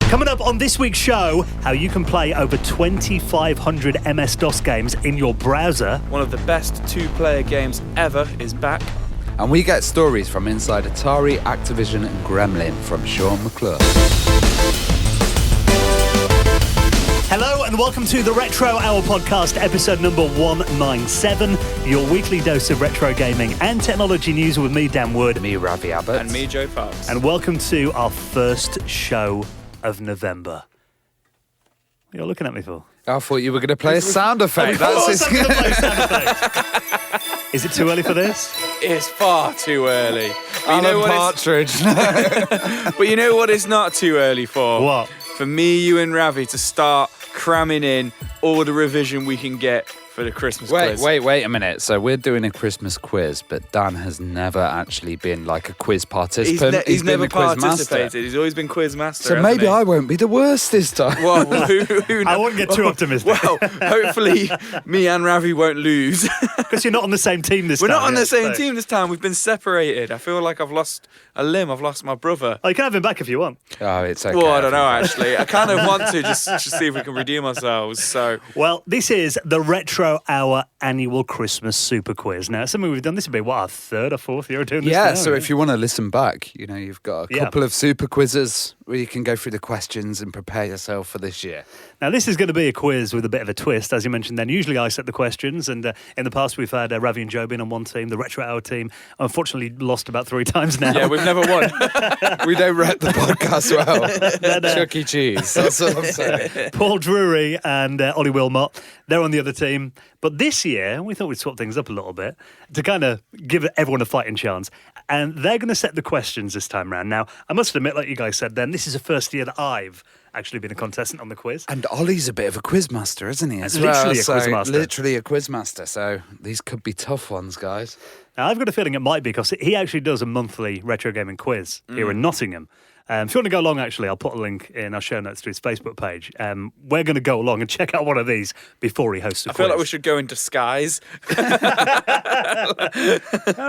Coming up on this week's show, how you can play over 2,500 MS-DOS games in your browser. One of the best two-player games ever is back. And we get stories from inside Atari, Activision and Gremlin from Shaun McClure. Hello and welcome to the Retro Hour podcast, episode number 197, your weekly dose of retro gaming and technology news with me, Dan Wood. Me, Ravi Abbott. And me, Joe Parks. And welcome to our first show of November. What are you looking at me for? I thought you were going to play a sound effect. Is it too early for this? It's far too early. Alan Partridge. But you know what it's not too early for? What? For me, you and Ravi to start cramming in all the revision we can get for the Christmas quiz. Wait a minute. So we're doing a Christmas quiz, but Dan has never actually been like a quiz participant. He's been never a quiz participated. master. He's always been quiz master. So maybe I won't be the worst this time. Well, who I wouldn't get too optimistic. Well, hopefully me and Ravi won't lose. Because you're not on the same team this time. We're not on the same team this time. We've been separated. I feel like I've lost a limb. I've lost my brother. Oh, you can have him back if you want. Oh, it's okay. Well, I don't know, actually. I kind of want to just see if we can redeem ourselves. So, well, this is the Retro Hour annual Christmas super quiz. Now, something we've done, this would be, what, our third or fourth year of doing this now? Yeah, so if you want to listen back, you know, you've got a couple of super quizzes where you can go through the questions and prepare yourself for this year. Now, this is going to be a quiz with a bit of a twist, as you mentioned then. Usually I set the questions, and in the past we've had Ravi and Joe being on one team, the Retro Hour team. Unfortunately, lost about 3 times now. yeah, we've never won. We don't rep the podcast well. Chuck E. Cheese, that's what I'm saying. Paul Drury and Ollie Wilmot, they're on the other team. But this year, we thought we'd swap things up a little bit to kind of give everyone a fighting chance. And they're going to set the questions this time round. Now, I must admit, like you guys said then, this is the first year that I've actually been a contestant on the quiz. And Ollie's a bit of a quizmaster, isn't he? Literally a quizmaster. Literally a quizmaster. So these could be tough ones, guys. Now, I've got a feeling it might be because he actually does a monthly retro gaming quiz here in Nottingham. If you want to go along, actually, I'll put a link in our show notes to his Facebook page. We're going to go along and check out one of these before he hosts a quiz. I feel like we should go in disguise. I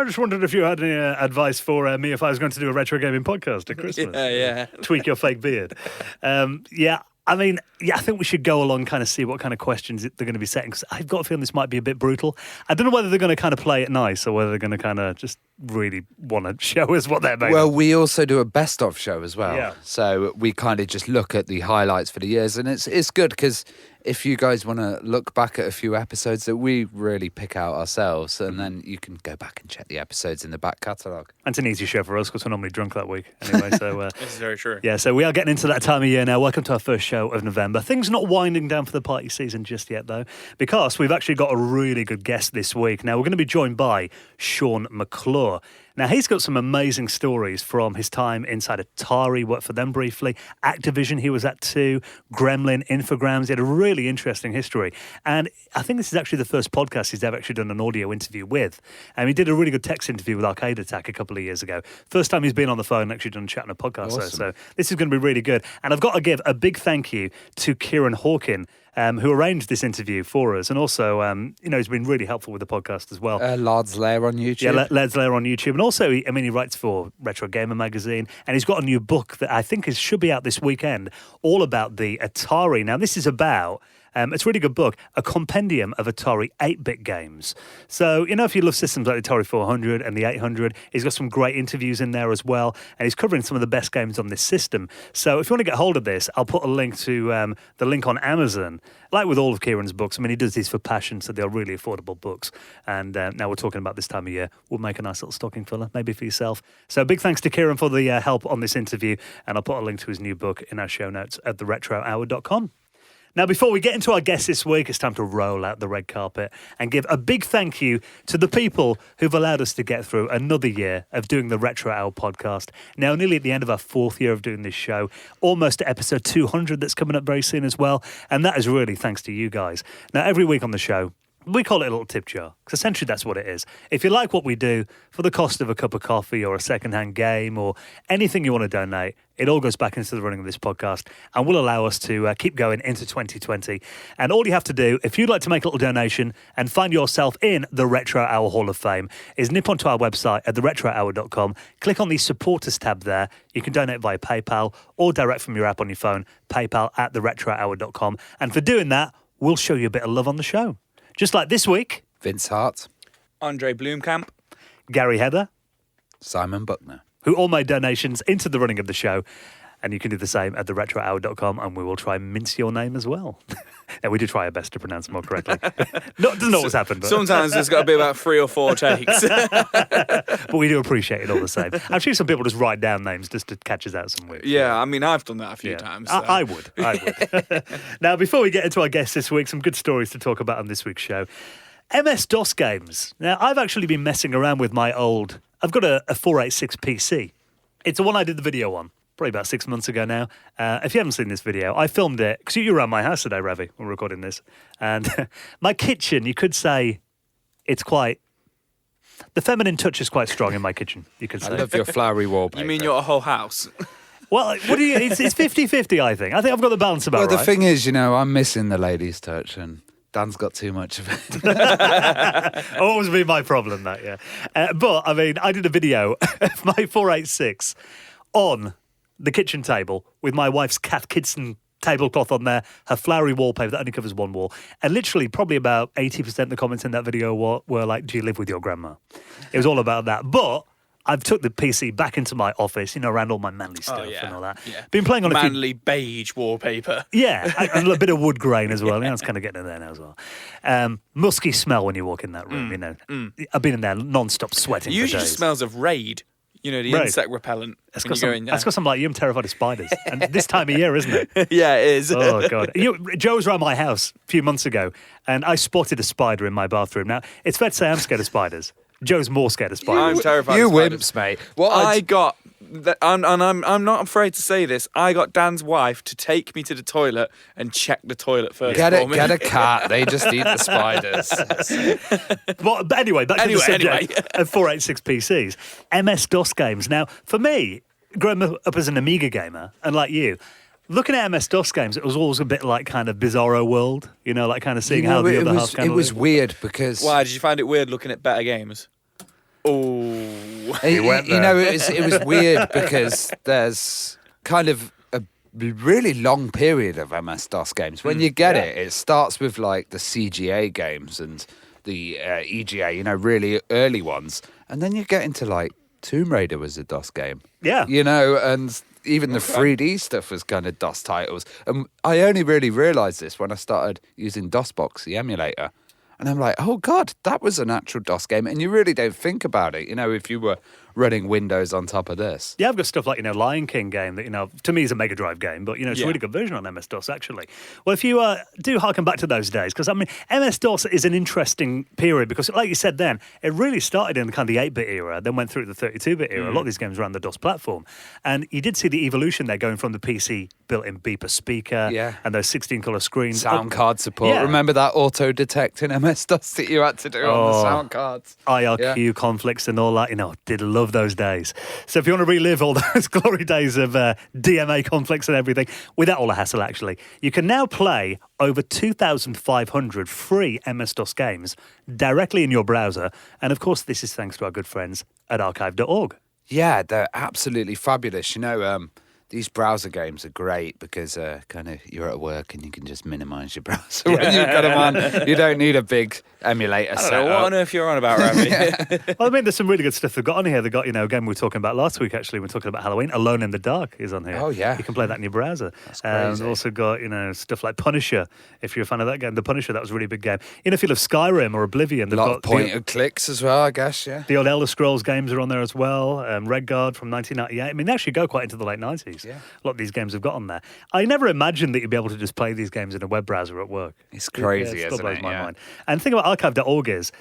just wondered if you had any advice for me if I was going to do a retro gaming podcast at Christmas. Yeah. Tweak your fake beard. I think we should go along and kind of see what kind of questions they're going to be setting. Because I've got a feeling this might be a bit brutal. I don't know whether they're going to kind of play it nice or whether they're going to kind of just really want to show us what they're making. Well, we also do a best-of show as well. Yeah. So we kind of just look at the highlights for the years. And it's good because if you guys want to look back at a few episodes that we really pick out ourselves, and then you can go back and check the episodes in the back catalogue. And it's an easy show for us because we're normally drunk that week anyway. So This is very true. Yeah, so we are getting into that time of year now. Welcome to our first show of November. Things not winding down for the party season just yet, though, because we've actually got a really good guest this week. Now, we're going to be joined by Shaun McClure. Now, he's got some amazing stories from his time inside Atari, worked for them briefly, Activision he was at too, Gremlin, Infogrames. He had a really interesting history. And I think this is actually the first podcast he's ever actually done an audio interview with. And he did a really good text interview with Arcade Attack a couple of years ago. First time he's been on the phone and actually done a chat on a podcast. Awesome. So this is going to be really good. And I've got to give a big thank you to Kieran Hawkin, who arranged this interview for us, and also, he's been really helpful with the podcast as well. Lard's Lair on YouTube. Yeah, Lard's Lair on YouTube, and also, he writes for Retro Gamer magazine, and he's got a new book that I think should be out this weekend, all about the Atari. Now, this is about. It's a really good book, a compendium of Atari 8-bit games. So, if you love systems like the Atari 400 and the 800, he's got some great interviews in there as well, and he's covering some of the best games on this system. So if you want to get hold of this, I'll put a link to the link on Amazon. Like with all of Kieran's books, he does these for passion, so they're really affordable books. And now we're talking about this time of year. We'll make a nice little stocking filler, maybe for yourself. So big thanks to Kieran for the help on this interview, and I'll put a link to his new book in our show notes at theretrohour.com. Now, before we get into our guests this week, it's time to roll out the red carpet and give a big thank you to the people who've allowed us to get through another year of doing the Retro Hour podcast. Now, nearly at the end of our 4th year of doing this show, almost to episode 200 that's coming up very soon as well. And that is really thanks to you guys. Now, every week on the show, We call it a little tip jar, because essentially that's what it is. If you like what we do, for the cost of a cup of coffee or a secondhand game or anything you want to donate, it all goes back into the running of this podcast and will allow us to keep going into 2020. And all you have to do, if you'd like to make a little donation and find yourself in the Retro Hour Hall of Fame, is nip onto our website at theretrohour.com, click on the supporters tab there. You can donate via PayPal or direct from your app on your phone, PayPal at theretrohour.com. And for doing that, we'll show you a bit of love on the show. Just like this week, Vince Hart, Andre Bloomkamp, Gary Heather, Simon Buckner. who all made donations into the running of the show. And you can do the same at theretrohour.com, and we will try and mince your name as well. And we do try our best to pronounce more correctly. Doesn't always happen. But. Sometimes there's got to be about 3 or 4 takes. But we do appreciate it all the same. I'm sure some people just write down names just to catch us out some weeks. Yeah, I mean, I've done that a few times. So. I would. Now, before we get into our guests this week, some good stories to talk about on this week's show. MS-DOS games. Now, I've actually been messing around with my old... I've got a 486 PC. It's the one I did the video on. Probably about 6 months ago now. If you haven't seen this video, I filmed it, because you were around my house today, Ravi, when we're recording this. And my kitchen, you could say it's quite... The feminine touch is quite strong in my kitchen, you could say. I love your flowery wallpaper. You mean your whole house? Well, what do you... It's 50-50, I think. I think I've got the balance about Well, right. the thing is, I'm missing the ladies' touch, and Dan's got too much of it. Always been my problem, that, yeah. But, I mean, I did a video of my 486 on the kitchen table with my wife's Kath Kidson tablecloth on there, her flowery wallpaper that only covers one wall. And literally, probably about 80% of the comments in that video were like, do you live with your grandma? It was all about that. But I've took the PC back into my office, around all my manly stuff and all that. Yeah. Been playing on manly beige wallpaper. Yeah, and a bit of wood grain as well. It's kind of getting in there now as well. Musky smell when you walk in that room, I've been in there non-stop sweating It for usually days. smells of Raid. The Right. insect repellent. That's when you go in there. because I'm like you, I'm terrified of spiders. And this time of year, isn't it? Yeah, it is. Oh, God. Joe was around my house a few months ago, and I spotted a spider in my bathroom. Now, it's fair to say I'm scared of spiders. Joe's more scared of spiders. I'm terrified You of spiders. wimps, mate. I'm not afraid to say this. I got Dan's wife to take me to the toilet and check the toilet first. Get for me. a cat. They just eat the spiders. But anyway, back to the subject Anyway. of 486 PCs. MS-DOS games. Now, for me, growing up as an Amiga gamer, and like you, looking at MS-DOS games, it was always a bit like kind of Bizarro World, like kind of seeing how the other half kind It of was lived. weird because... Why did you find it weird looking at better games? Oh, it was weird because there's kind of a really long period of MS-DOS games. When you get it starts with like the CGA games and the EGA, really early ones. And then you get into like Tomb Raider was a DOS game. Yeah. And even the 3D stuff was kind of DOS titles. And I only really realised this when I started using DOSBox, the emulator. And I'm like, oh, God, that was an actual DOS game. And you really don't think about it, if you were running Windows on top of this. Yeah, I've got stuff like, Lion King game that, to me is a Mega Drive game, but, it's a really good version on MS-DOS, actually. Well, if you do harken back to those days, because, MS-DOS is an interesting period because, like you said then, it really started in kind of the 8-bit era, then went through the 32-bit era. A lot of these games were on the DOS platform. And you did see the evolution there going from the PC built-in beeper speaker and those 16-colour screens. Sound card support. Yeah. Remember that auto-detect in MS-DOS that you had to do on the sound cards? IRQ conflicts and all that, did love those days. So if you want to relive all those glory days of DMA conflicts and everything, without all the hassle actually, you can now play over 2,500 free MS-DOS games directly in your browser. And of course, this is thanks to our good friends at archive.org. Yeah, they're absolutely fabulous. These browser games are great because kind of you're at work and you can just minimise your browser when you've got them on. You don't need a big emulator I don't know what on earth you're on about, Ravi. Well, there's some really good stuff they've got on here. They've got, a game we were talking about last week, actually. We're talking about Halloween. Alone in the Dark is on here. Oh, yeah. You can play that in your browser. That's crazy. They've also got, stuff like Punisher, if you're a fan of that game. The Punisher, that was a really big game. If you love Skyrim or Oblivion, A they've lot got of point-and-clicks as well, I guess, yeah. the old Elder Scrolls games are on there as well. Redguard from 1998. They actually go quite into the late 90s. Yeah. A lot of these games have got on there. I never imagined that you'd be able to just play these games in a web browser at work. It's crazy, It still isn't blows it? my Yeah. mind. And the thing about archive.org is,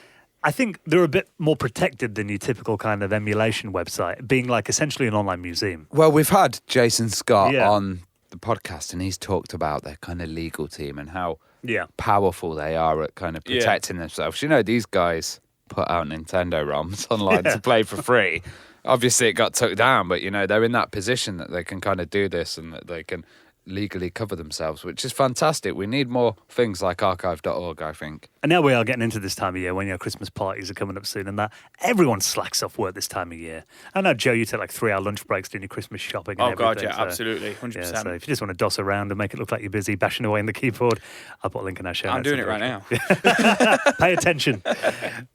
I think they're a bit more protected than your typical kind of emulation website, being like essentially an online museum. Well, we've had Jason Scott Yeah. on the podcast, and he's talked about their kind of legal team and how Yeah. powerful they are at kind of protecting themselves. You know, these guys put out Nintendo ROMs online to play for free. Obviously, it got took down, but, you know, they're in that position that they can kind of do this and that they can legally cover themselves, which is fantastic. We need more things like archive.org, I think. And now we are getting into this time of year when your Christmas parties are coming up soon and that. Everyone slacks off work this time of year. I know, Joe, you take like 3-hour lunch breaks doing your Christmas shopping and God, everything. yeah, absolutely, 100%. Yeah, so if you just want to doss around and make it look like you're busy bashing away in the keyboard, I'll put a link in our show I'm notes. doing it right now. Pay attention.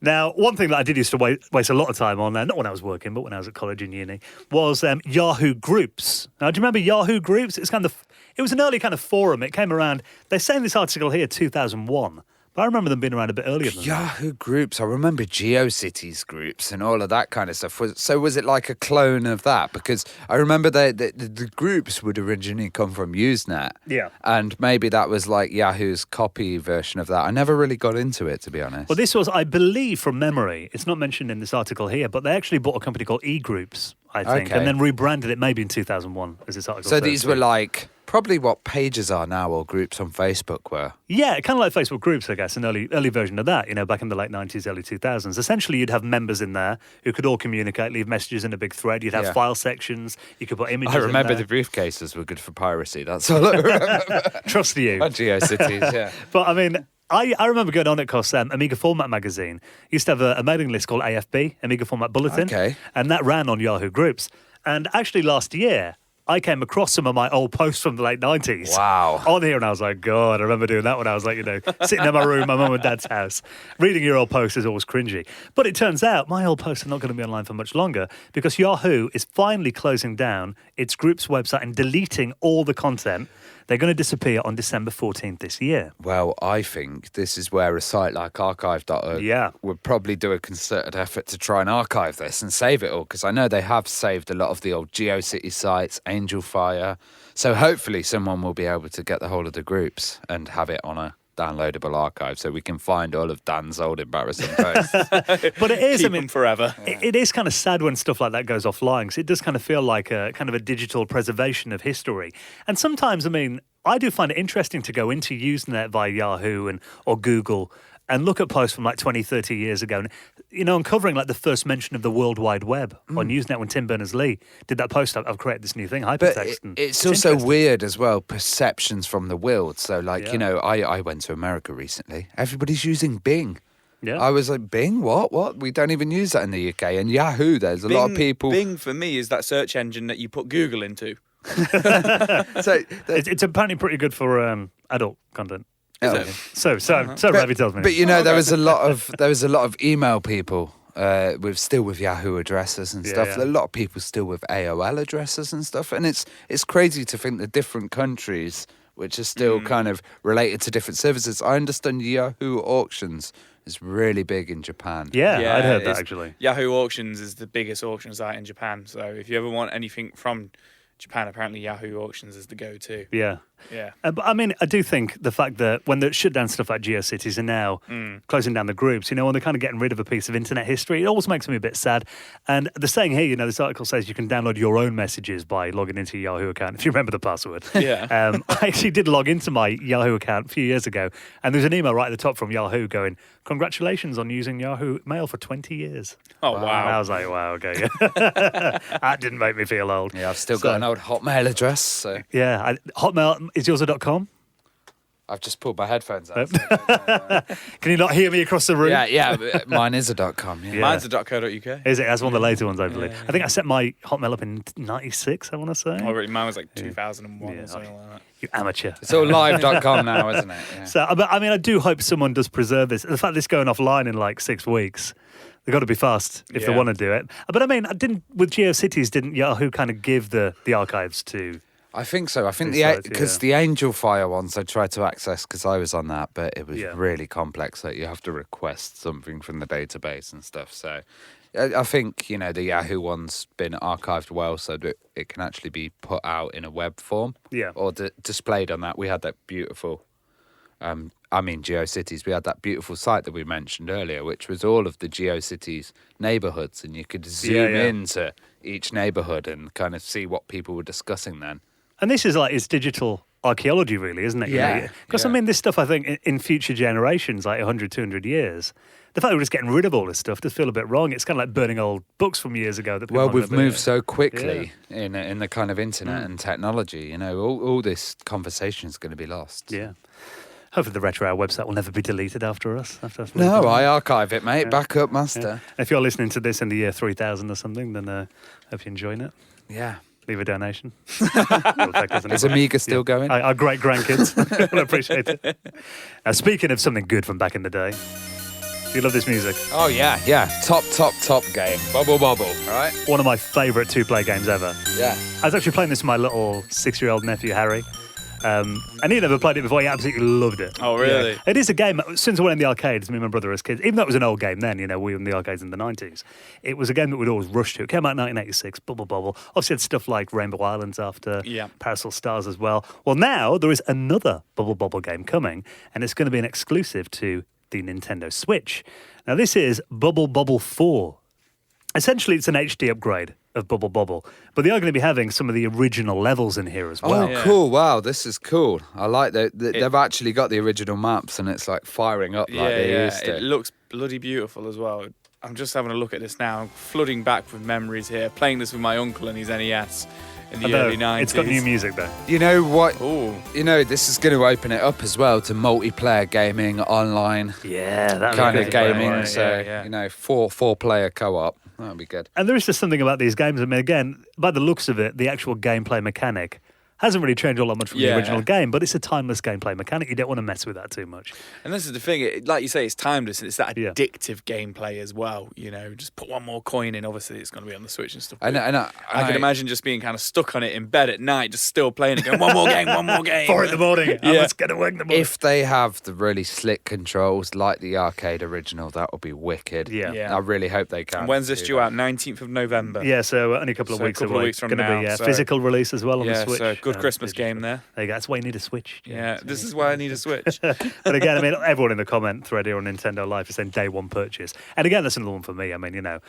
Now, one thing that I did used to waste a lot of time on, not when I was working, but when I was at college and uni, was Yahoo Groups. Now, do you remember Yahoo Groups? It was an early kind of forum. It came around, they say in this article here, 2001. But I remember them being around a bit earlier than that. Yahoo Groups. I remember GeoCities groups and all of that kind of stuff. So was it like a clone of that? Because I remember the groups would originally come from Usenet. Yeah. And maybe that was like Yahoo's copy version of that. I never really got into it, to be honest. Well, this was, I believe, from memory. It's not mentioned in this article here, but they actually bought a company called E-Groups, I think, Okay. and then rebranded it maybe in 2001, as this article So says. these were like probably what pages are now or groups on Facebook were. Yeah, kind of like Facebook groups, I guess, an early version of that, back in the late 90s, early 2000s. Essentially, you'd have members in there who could all communicate, leave messages in a big thread. You'd have Yeah. file sections. You could put images I remember in the there. briefcases were good for piracy. That's all I remember. Trust you. On GeoCities, yeah. But, I mean, I remember going on it because Amiga Format magazine used to have a mailing list called AFB, Amiga Format Bulletin. Okay. And that ran on Yahoo Groups. And actually last year, I came across some of my old posts from the late 90s. Wow. On here, and I was like, God, I remember doing that when I was like, sitting in my room, my mum and dad's house. Reading your old posts is always cringy. But it turns out my old posts are not going to be online for much longer because Yahoo is finally closing down its group's website and deleting all the content. They're going to disappear on December 14th this year. Well, I think this is where a site like archive.org would probably do a concerted effort to try and archive this and save it all, because I know they have saved a lot of the old GeoCities sites, Angel Fire. So hopefully someone will be able to get the whole of the groups and have it on a downloadable archive so we can find all of Dan's old embarrassing posts. But it is, Keep them forever. It is kind of sad when stuff like that goes offline because it does kind of feel like a kind of a digital preservation of history. And sometimes, I do find it interesting to go into Usenet via Yahoo or Google and look at posts from like 20, 30 years ago and, uncovering like the first mention of the World Wide Web on Usenet when Tim Berners-Lee did that post. I've created this new thing, But hypertext. and it's also interesting. weird as well, perceptions from the world. So like, I went to America recently. Everybody's using Bing. Yeah. I was like, Bing? What? We don't even use that in the UK. And Yahoo, there's a lot of people. Bing, for me, is that search engine that you put Google into. So It's apparently pretty good for adult content. Is Oh. it? So Ravi tells me. But there was a lot of email people with Yahoo addresses and stuff. Yeah. A lot of people still with AOL addresses and stuff, and it's crazy to think that different countries, which are still kind of related to different services. I understand Yahoo Auctions is really big in Japan. Yeah, I'd heard that it's- actually. Yahoo Auctions is the biggest auction site in Japan. So if you ever want anything from Japan, apparently Yahoo Auctions is the go-to. Yeah. Yeah. But I do think the fact that when they shut down stuff like GeoCities and now closing down the groups, when they're kind of getting rid of a piece of internet history, it always makes me a bit sad. And the saying here, this article says you can download your own messages by logging into your Yahoo account if you remember the password. Yeah. I actually did log into my Yahoo account a few years ago, and there's an email right at the top from Yahoo going, "Congratulations on using Yahoo Mail for 20 years." Oh, And wow. I was like, wow, okay. That didn't make me feel old. Yeah, I've still got an old Hotmail address, so Yeah. Hotmail is yours a .com? I've just pulled my headphones out. Can you not hear me across the room? yeah, but mine is a .com. Yeah. Mine's a .co.uk. Is it? That's one of the later ones, I believe. I think I set my Hotmail up in 96, I want to say. Oh, really? Mine was like 2001 Yeah. or something like that. You amateur. It's all live.com now, isn't it? Yeah. So, I do hope someone does preserve this. The fact that it's going offline in like 6 weeks, they've got to be fast if they Yeah. want to do it. But with GeoCities, didn't Yahoo kind of give the archives to... I think so. I think These sites, because the Angel Fire ones I tried to access because I was on that, but it was Yeah. really complex. Like you have to request something from the database and stuff. So I think the Yahoo one's been archived well, so that it can actually be put out in a web form. Yeah. Or displayed on that. We had that beautiful. GeoCities. We had that beautiful site that we mentioned earlier, which was all of the GeoCities neighborhoods, and you could zoom into each neighborhood and kind of see what people were discussing then. And this is like, it's digital archaeology, really, isn't it? Yeah, Because, yeah. I mean, this stuff, I think, in future generations, like 100, 200 years, the fact that we're just getting rid of all this stuff does feel a bit wrong. It's kind of like burning old books from years ago. That people Well, aren't we've gonna be- moved so quickly in the kind of internet and technology. You know, all this conversation is going to be lost. Yeah. Hopefully the Retro Hour website will never be deleted after us. No, I archive it, mate. Backup master. And if you're listening to this in the year 3000 or something, then hope you're enjoying it. Yeah. Leave a donation. Will affect us Is anyway. Amiga still going? Our great grandkids will appreciate it. Now, speaking of something good from back in the day, you love this music. Oh, yeah. Top game. Bobble. All right? One of my favourite two-player games ever. Yeah. I was actually playing this with my little 6-year-old nephew, Harry. And he never played it before. He absolutely loved it. Oh, really? Yeah. It is a game. Since I went in the arcades, me and my brother as kids, even though it was an old game then, we were in the arcades in the 90s, it was a game that we'd always rush to. It came out in 1986, Bobble. Obviously, had stuff like Rainbow Islands after, Parasol Stars as well. Well, now there is another Bobble game coming, and it's going to be an exclusive to the Nintendo Switch. Now, this is Bobble 4. Essentially, it's an HD upgrade of Bobble, but they are going to be having some of the original levels in here as well. Oh, cool. Wow, this is cool. I like that. They've actually got the original maps and it's like firing up like they used to. It looks bloody beautiful as well. I'm just having a look at this now. I'm flooding back with memories here. Playing this with my uncle and his NES in the early 90s. It's got new music though. You know what? Ooh. You know, this is going to open it up as well to multiplayer gaming, online Yeah, that kind of would be great. gaming. Yeah, So, yeah. you know, four-player co-op. That would be good. And there is just something about these games. I mean, again, by the looks of it, the actual gameplay mechanic hasn't really changed all that much from the original game, but it's a timeless gameplay mechanic. You don't want to mess with that too much. And this is the thing, like you say, it's timeless and it's that Yeah. addictive gameplay as well. Just put one more coin in. Obviously, it's going to be on the Switch and stuff. I can imagine just being kind of stuck on it in bed at night, just still playing it, going, one more game. 4 in the morning. Yeah. Let's get to work in the morning. If they have the really slick controls like the arcade original, that would be wicked. Yeah. Yeah. I really hope they can. And when's this do due that. out? 19th of November. Yeah, so only a couple of So a weeks couple of away. weeks from Gonna be now, a so- physical release as well on the Yeah, Switch. so good Christmas digital. game there. There you go. That's why you need a Switch. Yeah, this is why I need a Switch. But again, I mean, everyone in the comment thread here on Nintendo Live is saying day one purchase. And again, that's another one for me. I mean, when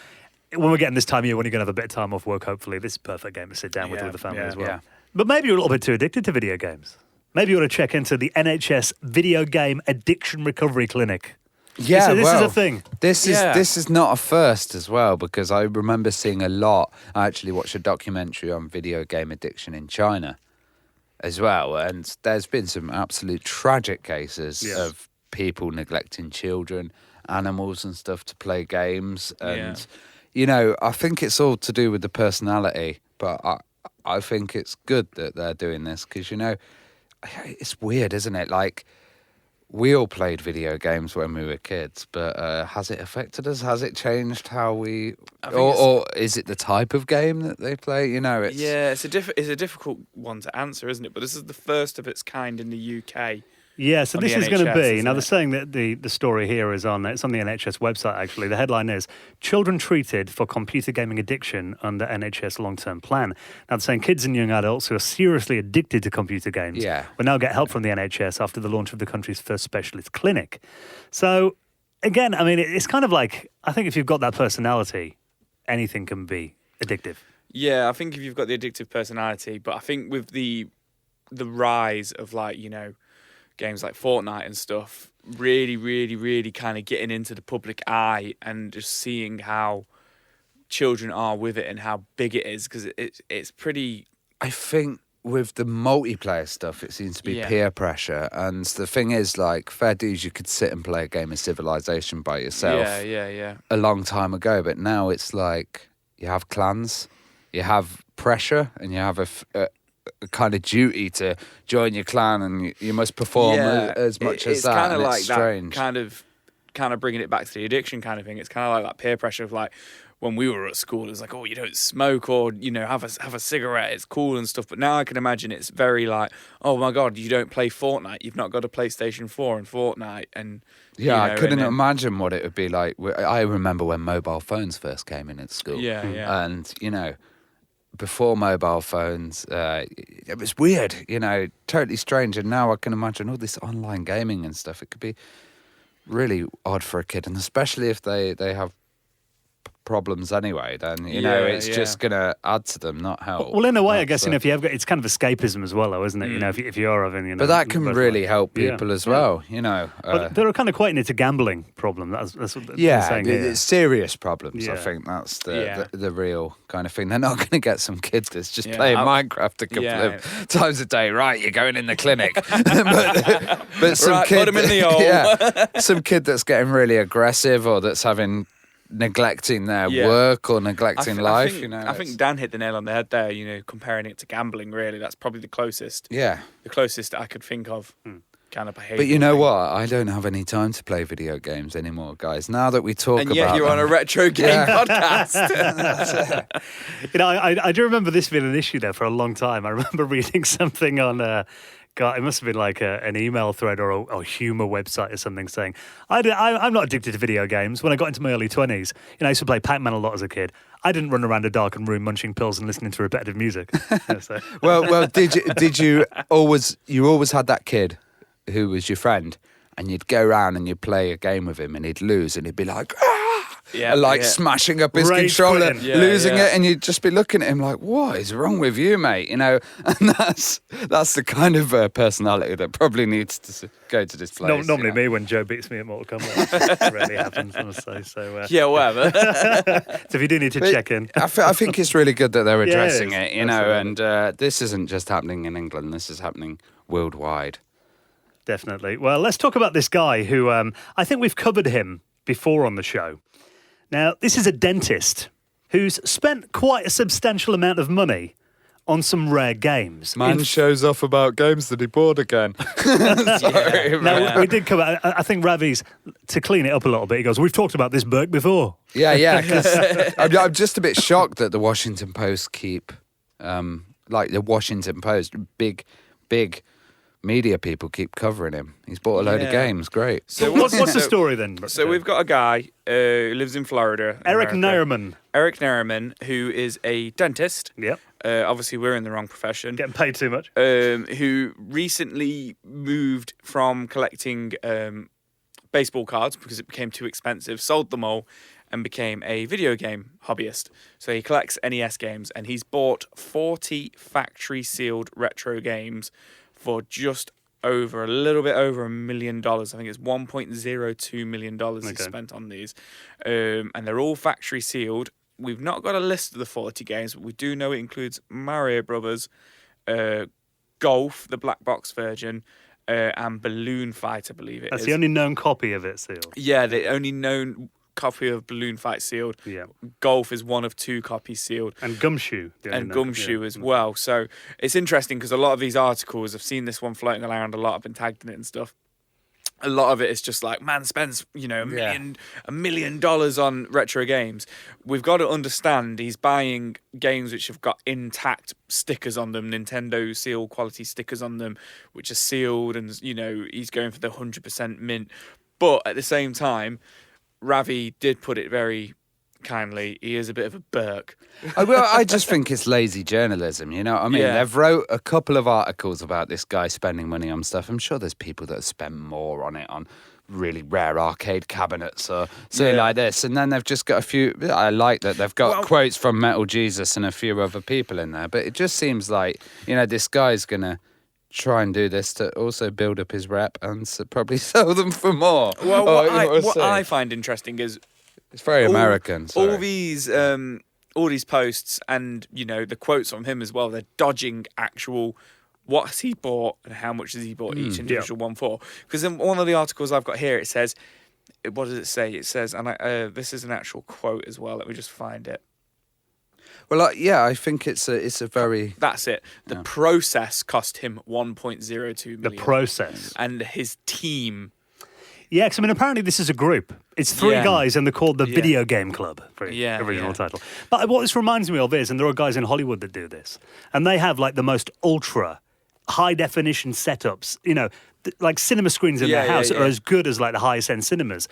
we're getting this time of year, when you're going to have a bit of time off work, hopefully, this is a perfect game to sit down with the family as well. yeah. But maybe you're a little bit too addicted to video games. Maybe you ought to check into the NHS Video Game Addiction Recovery Clinic. Yeah, this is a thing. This Yeah. is not a first as well, because I remember seeing a lot. I actually watched a documentary on video game addiction in China as well, and there's been some absolute tragic cases Yes. of people neglecting children, animals and stuff to play games. And I think it's all to do with the personality, but I think it's good that they're doing this, because it's weird, isn't it? Like, we all played video games when we were kids, but has it affected us? Has it changed how we, or is it the type of game that they play? It's It's a difficult one to answer, isn't it? But this is the first of its kind in the UK. Yeah, so on this the is going to NHS, be, isn't now they're it? saying that the story here is it's on the NHS website actually. The headline is, children treated for computer gaming addiction under NHS long-term plan. Now they're saying kids and young adults who are seriously addicted to computer games will now get help from the NHS after the launch of the country's first specialist clinic. So again, I mean, it's kind of like, I think if you've got that personality, anything can be addictive. Yeah, I think if you've got the addictive personality, but I think with the rise of games like Fortnite and stuff, really, really, really kind of getting into the public eye and just seeing how children are with it and how big it is, because it's pretty. I think with the multiplayer stuff, it seems to be peer pressure. And the thing is, like, fair dues, you could sit and play a game of Civilization by yourself Yeah. a long time ago. But now it's like you have clans, you have pressure, and you have a kind of duty to join your clan, and you must perform as much as it's that. Kind of and like it's strange. that kind of bringing it back to the addiction kind of thing. It's kind of like that peer pressure of like when we were at school, it's like, oh, you don't smoke, or have a cigarette, it's cool and stuff. But now I can imagine it's very like, oh my god, you don't play Fortnite, you've not got a PlayStation 4 and Fortnite, and I couldn't imagine what it would be like. I remember when mobile phones first came in at school. And before mobile phones, it was weird, totally strange. And now I can imagine all this online gaming and stuff. It could be really odd for a kid, and especially if they have problems anyway, then you know it's just going to add to them, not help. Well, in a way, I guess if you have got, it's kind of escapism as well, though, isn't it? You know, if you are having, but that can really help people as well. You know, but they're kind of quite into gambling problem. That's what they're saying here. It's serious problems. I think that's the real kind of thing. They're not going to get some kid that's just playing Minecraft a couple of times a day. Right, you're going in the clinic, but some kid, put him in the hole. Some kid that's getting really aggressive or that's neglecting their work or neglecting life. I think Dan hit the nail on the head there. You know, comparing it to gambling, really, that's probably the closest. Yeah, the closest I could think of. Kind of behaviour. But you know what? I don't have any time to play video games anymore, guys. Now that we talk about and yet you're on a retro game podcast. You know, I do remember this being an issue there for a long time. I remember reading something on. God, it must have been like an email thread or a humour website or something saying, I'm not addicted to video games. When I got into my early 20s, you know, I used to play Pac-Man a lot as a kid. I didn't run around a darkened room munching pills and listening to repetitive music. Well, did you always had that kid who was your friend and you'd go around and you'd play a game with him and he'd lose and he'd be like, smashing up his controller, losing it, and you'd just be looking at him like, what is wrong with you, mate? You know, and that's the kind of personality that probably needs to go to this place. Normally me when Joe beats me at Mortal Kombat. It rarely happens, I must say. So, whatever. So if you do need to check in. I think it's really good that they're addressing it, you know, and this isn't just happening in England, this is happening worldwide. Definitely. Well, let's talk about this guy who I think we've covered him before on the show. Now, this is a dentist who's spent quite a substantial amount of money on some rare games. Man shows off about games that he bought again. Sorry, Now, we did cover, I think Ravi's, to clean it up a little bit, he goes, we've talked about this Burke before. Yeah, because I'm just a bit shocked that the Washington Post keep, the Washington Post, big media people keep covering him. He's bought a load of games. Great. So what's the story then? So we've got a guy who lives in Florida. Eric Nairman, who is a dentist. Yep. Obviously, we're in the wrong profession. Getting paid too much. Who recently moved from collecting baseball cards because it became too expensive, sold them all, and became a video game hobbyist. So he collects NES games, and he's bought 40 factory-sealed retro games for just over, a little bit over $1 million. I think it's $1.02 million he spent on these. And they're all factory sealed. We've not got a list of the 40 games, but we do know it includes Mario Brothers, Golf, the black box version, and Balloon Fight, I believe it is. That's the only known copy of it sealed. Yeah, the only known copy of Balloon Fight sealed. Yeah. Golf is one of 2 copies sealed. And Gumshoe. As well. So it's interesting because a lot of these articles, I've seen this one floating around a lot, I've been tagged in it and stuff. A lot of it is just like, man spends, $1 million on retro games. We've got to understand he's buying games which have got intact stickers on them, Nintendo seal quality stickers on them, which are sealed, and, he's going for the 100% mint. But at the same time, Ravi did put it very kindly. He is a bit of a Burke. I just think it's lazy journalism, you know what I mean? Yeah. They've wrote a couple of articles about this guy spending money on stuff. I'm sure there's people that have spent more on it, on really rare arcade cabinets or something like this. And then they've just got a few, I like that they've got quotes from Metal Jesus and a few other people in there. But it just seems like, this guy's going to try and do this to also build up his rep and probably sell them for more. Well, what I find interesting is it's very American. All these posts and the quotes from him as well. They're dodging actual what has he bought and how much has he bought each individual one for. Because in one of the articles I've got here, it says, what does it say? It says, and this is an actual quote as well. Let me just find it. Well, I think it's a very... That's it. The process cost him $1.02 million. The process. And his team... Yeah, because apparently this is a group. It's 3 guys, and they're called the Video Game Club. Original title. But what this reminds me of is, and there are guys in Hollywood that do this, and they have like the most ultra high definition setups. Like cinema screens in their house are as good as like the highest end cinemas.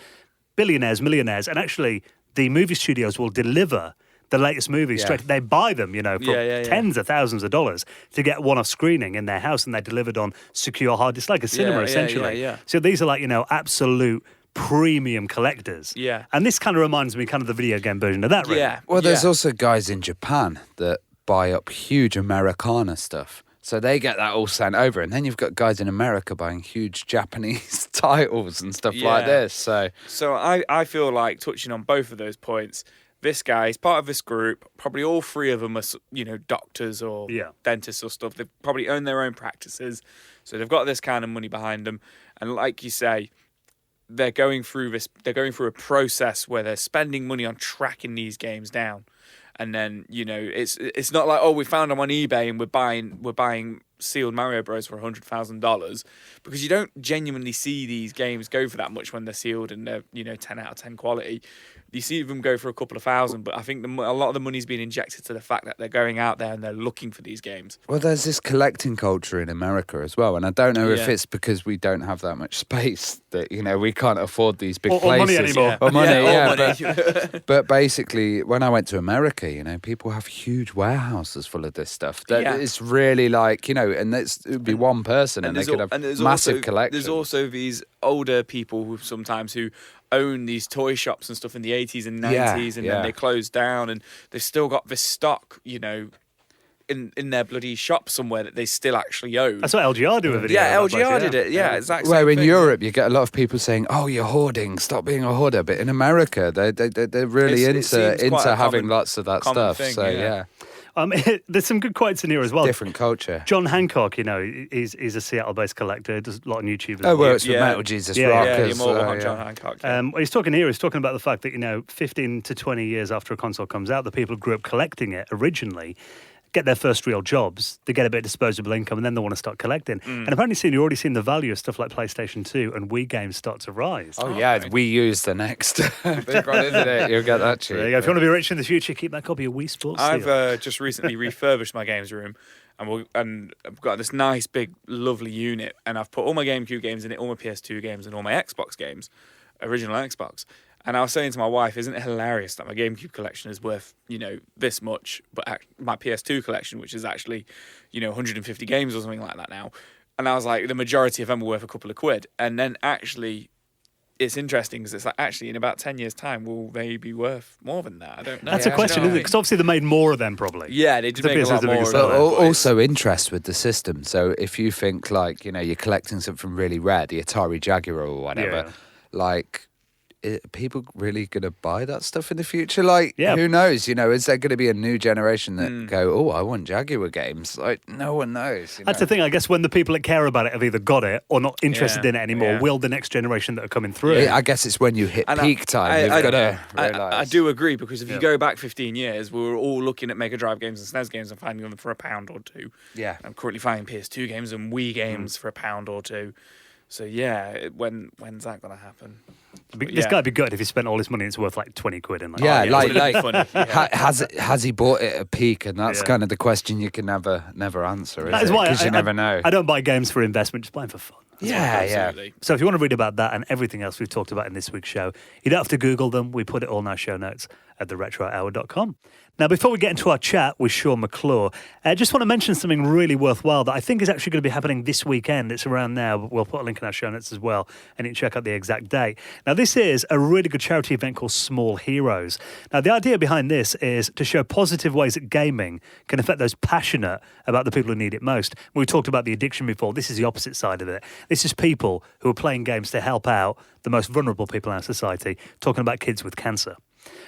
Billionaires, millionaires, and actually the movie studios will deliver the latest movies straight. They buy them, for tens of thousands of dollars to get one-off screening in their house, and they're delivered on secure hard disks, like a cinema essentially. So these are like, absolute premium collectors. Yeah. And this kind of reminds me kind of the video game version of that, really. Yeah. Well, there's yeah. also guys in Japan that buy up huge Americana stuff. So they get that all sent over. And then you've got guys in America buying huge Japanese titles and stuff like Yeah. this. So I feel like, touching on both of those points, this guy is part of this group. Probably all three of them are, doctors or dentists or stuff. They probably own their own practices. So they've got this kind of money behind them. And like you say, they're going through a process where they're spending money on tracking these games down. And then, it's not like, oh, we found them on eBay and we're buying sealed Mario Bros for $100,000, because you don't genuinely see these games go for that much when they're sealed and they're 10 out of 10 quality. You see them go for a couple of thousand, but I think a lot of the money's been injected to the fact that they're going out there and they're looking for these games. Well, there's this collecting culture in America as well, and I don't know if it's because we don't have that much space that we can't afford these big places. Or money anymore. Or money, money. But basically, when I went to America, people have huge warehouses full of this stuff. It's really like and it would be one person, and they could have massive collections. There's also these older people who sometimes own these toy shops and stuff in the 80s and 90s, and then they closed down, and they've still got this stock, in their bloody shop somewhere that they still actually own. That's what LGR do with it. Yeah, LGR did it. Yeah, exactly. Where in Europe, you get a lot of people saying, "Oh, you're hoarding. Stop being a hoarder." But in America, they're really into having lots of that stuff. Thing, so yeah. There's some good quotes in here as well. Different culture. John Hancock, he's a Seattle-based collector. Does a lot on YouTube. Oh, works with Metal Jesus Rock. You're more on John Hancock. Yeah. He's talking about the fact that 15 to 20 years after a console comes out, the people who grew up collecting it originally get their first real jobs, they get a bit of disposable income, and then they want to start collecting. And apparently you've already seen the value of stuff like PlayStation 2 and Wii games start to rise. Oh, yeah, Wii U's the next big one, isn't it? You'll get that cheap. There you go. If you want to be rich in the future, keep that copy of Wii Sports. I've just recently refurbished my games room, and I've got this nice, big, lovely unit, and I've put all my GameCube games in it, all my PS2 games, and all my Xbox games, original Xbox. And I was saying to my wife, isn't it hilarious that my GameCube collection is worth, this much, but my PS2 collection, which is actually, 150 games or something like that now. And I was like, the majority of them are worth a couple of quid. And then actually, it's interesting because it's like, actually, in about 10 years' time, will they be worth more than that? I don't know. That's a question, isn't it? Because obviously they made more of them, probably. Yeah, they did make a lot more. But also interest with the system. So if you think like, you're collecting something really rare, the Atari Jaguar or whatever, people really going to buy that stuff in the future? Like, who knows? Is there going to be a new generation that go, oh, I want Jaguar games? Like, no one knows. That's the thing. I guess when the people that care about it have either got it or not interested in it anymore, will the next generation that are coming through? I guess it's when you hit peak time. You've got to realise. I do agree, because if you go back 15 years, we were all looking at Mega Drive games and SNES games and finding them for £1 or £2. Yeah. I'm currently finding PS2 games and Wii games for £1 or £2. So when's that going to happen? This guy'd be good if he spent all his money. It's worth like 20 quid. And funny. Has he bought it at peak? And that's kind of the question you can never answer. That is why because you never know. I don't buy games for investment; just buy them for fun. Yeah. So if you want to read about that and everything else we've talked about in this week's show, you don't have to Google them. We put it all in our show notes at theretrohour.com. Now, before we get into our chat with Shaun McClure, I just want to mention something really worthwhile that I think is actually going to be happening this weekend. It's around now, but we'll put a link in our show notes as well, and you can check out the exact date. Now, this is a really good charity event called Small Heroes. Now, the idea behind this is to show positive ways that gaming can affect those passionate about the people who need it most. We talked about the addiction before. This is the opposite side of it. This is people who are playing games to help out the most vulnerable people in our society, talking about kids with cancer.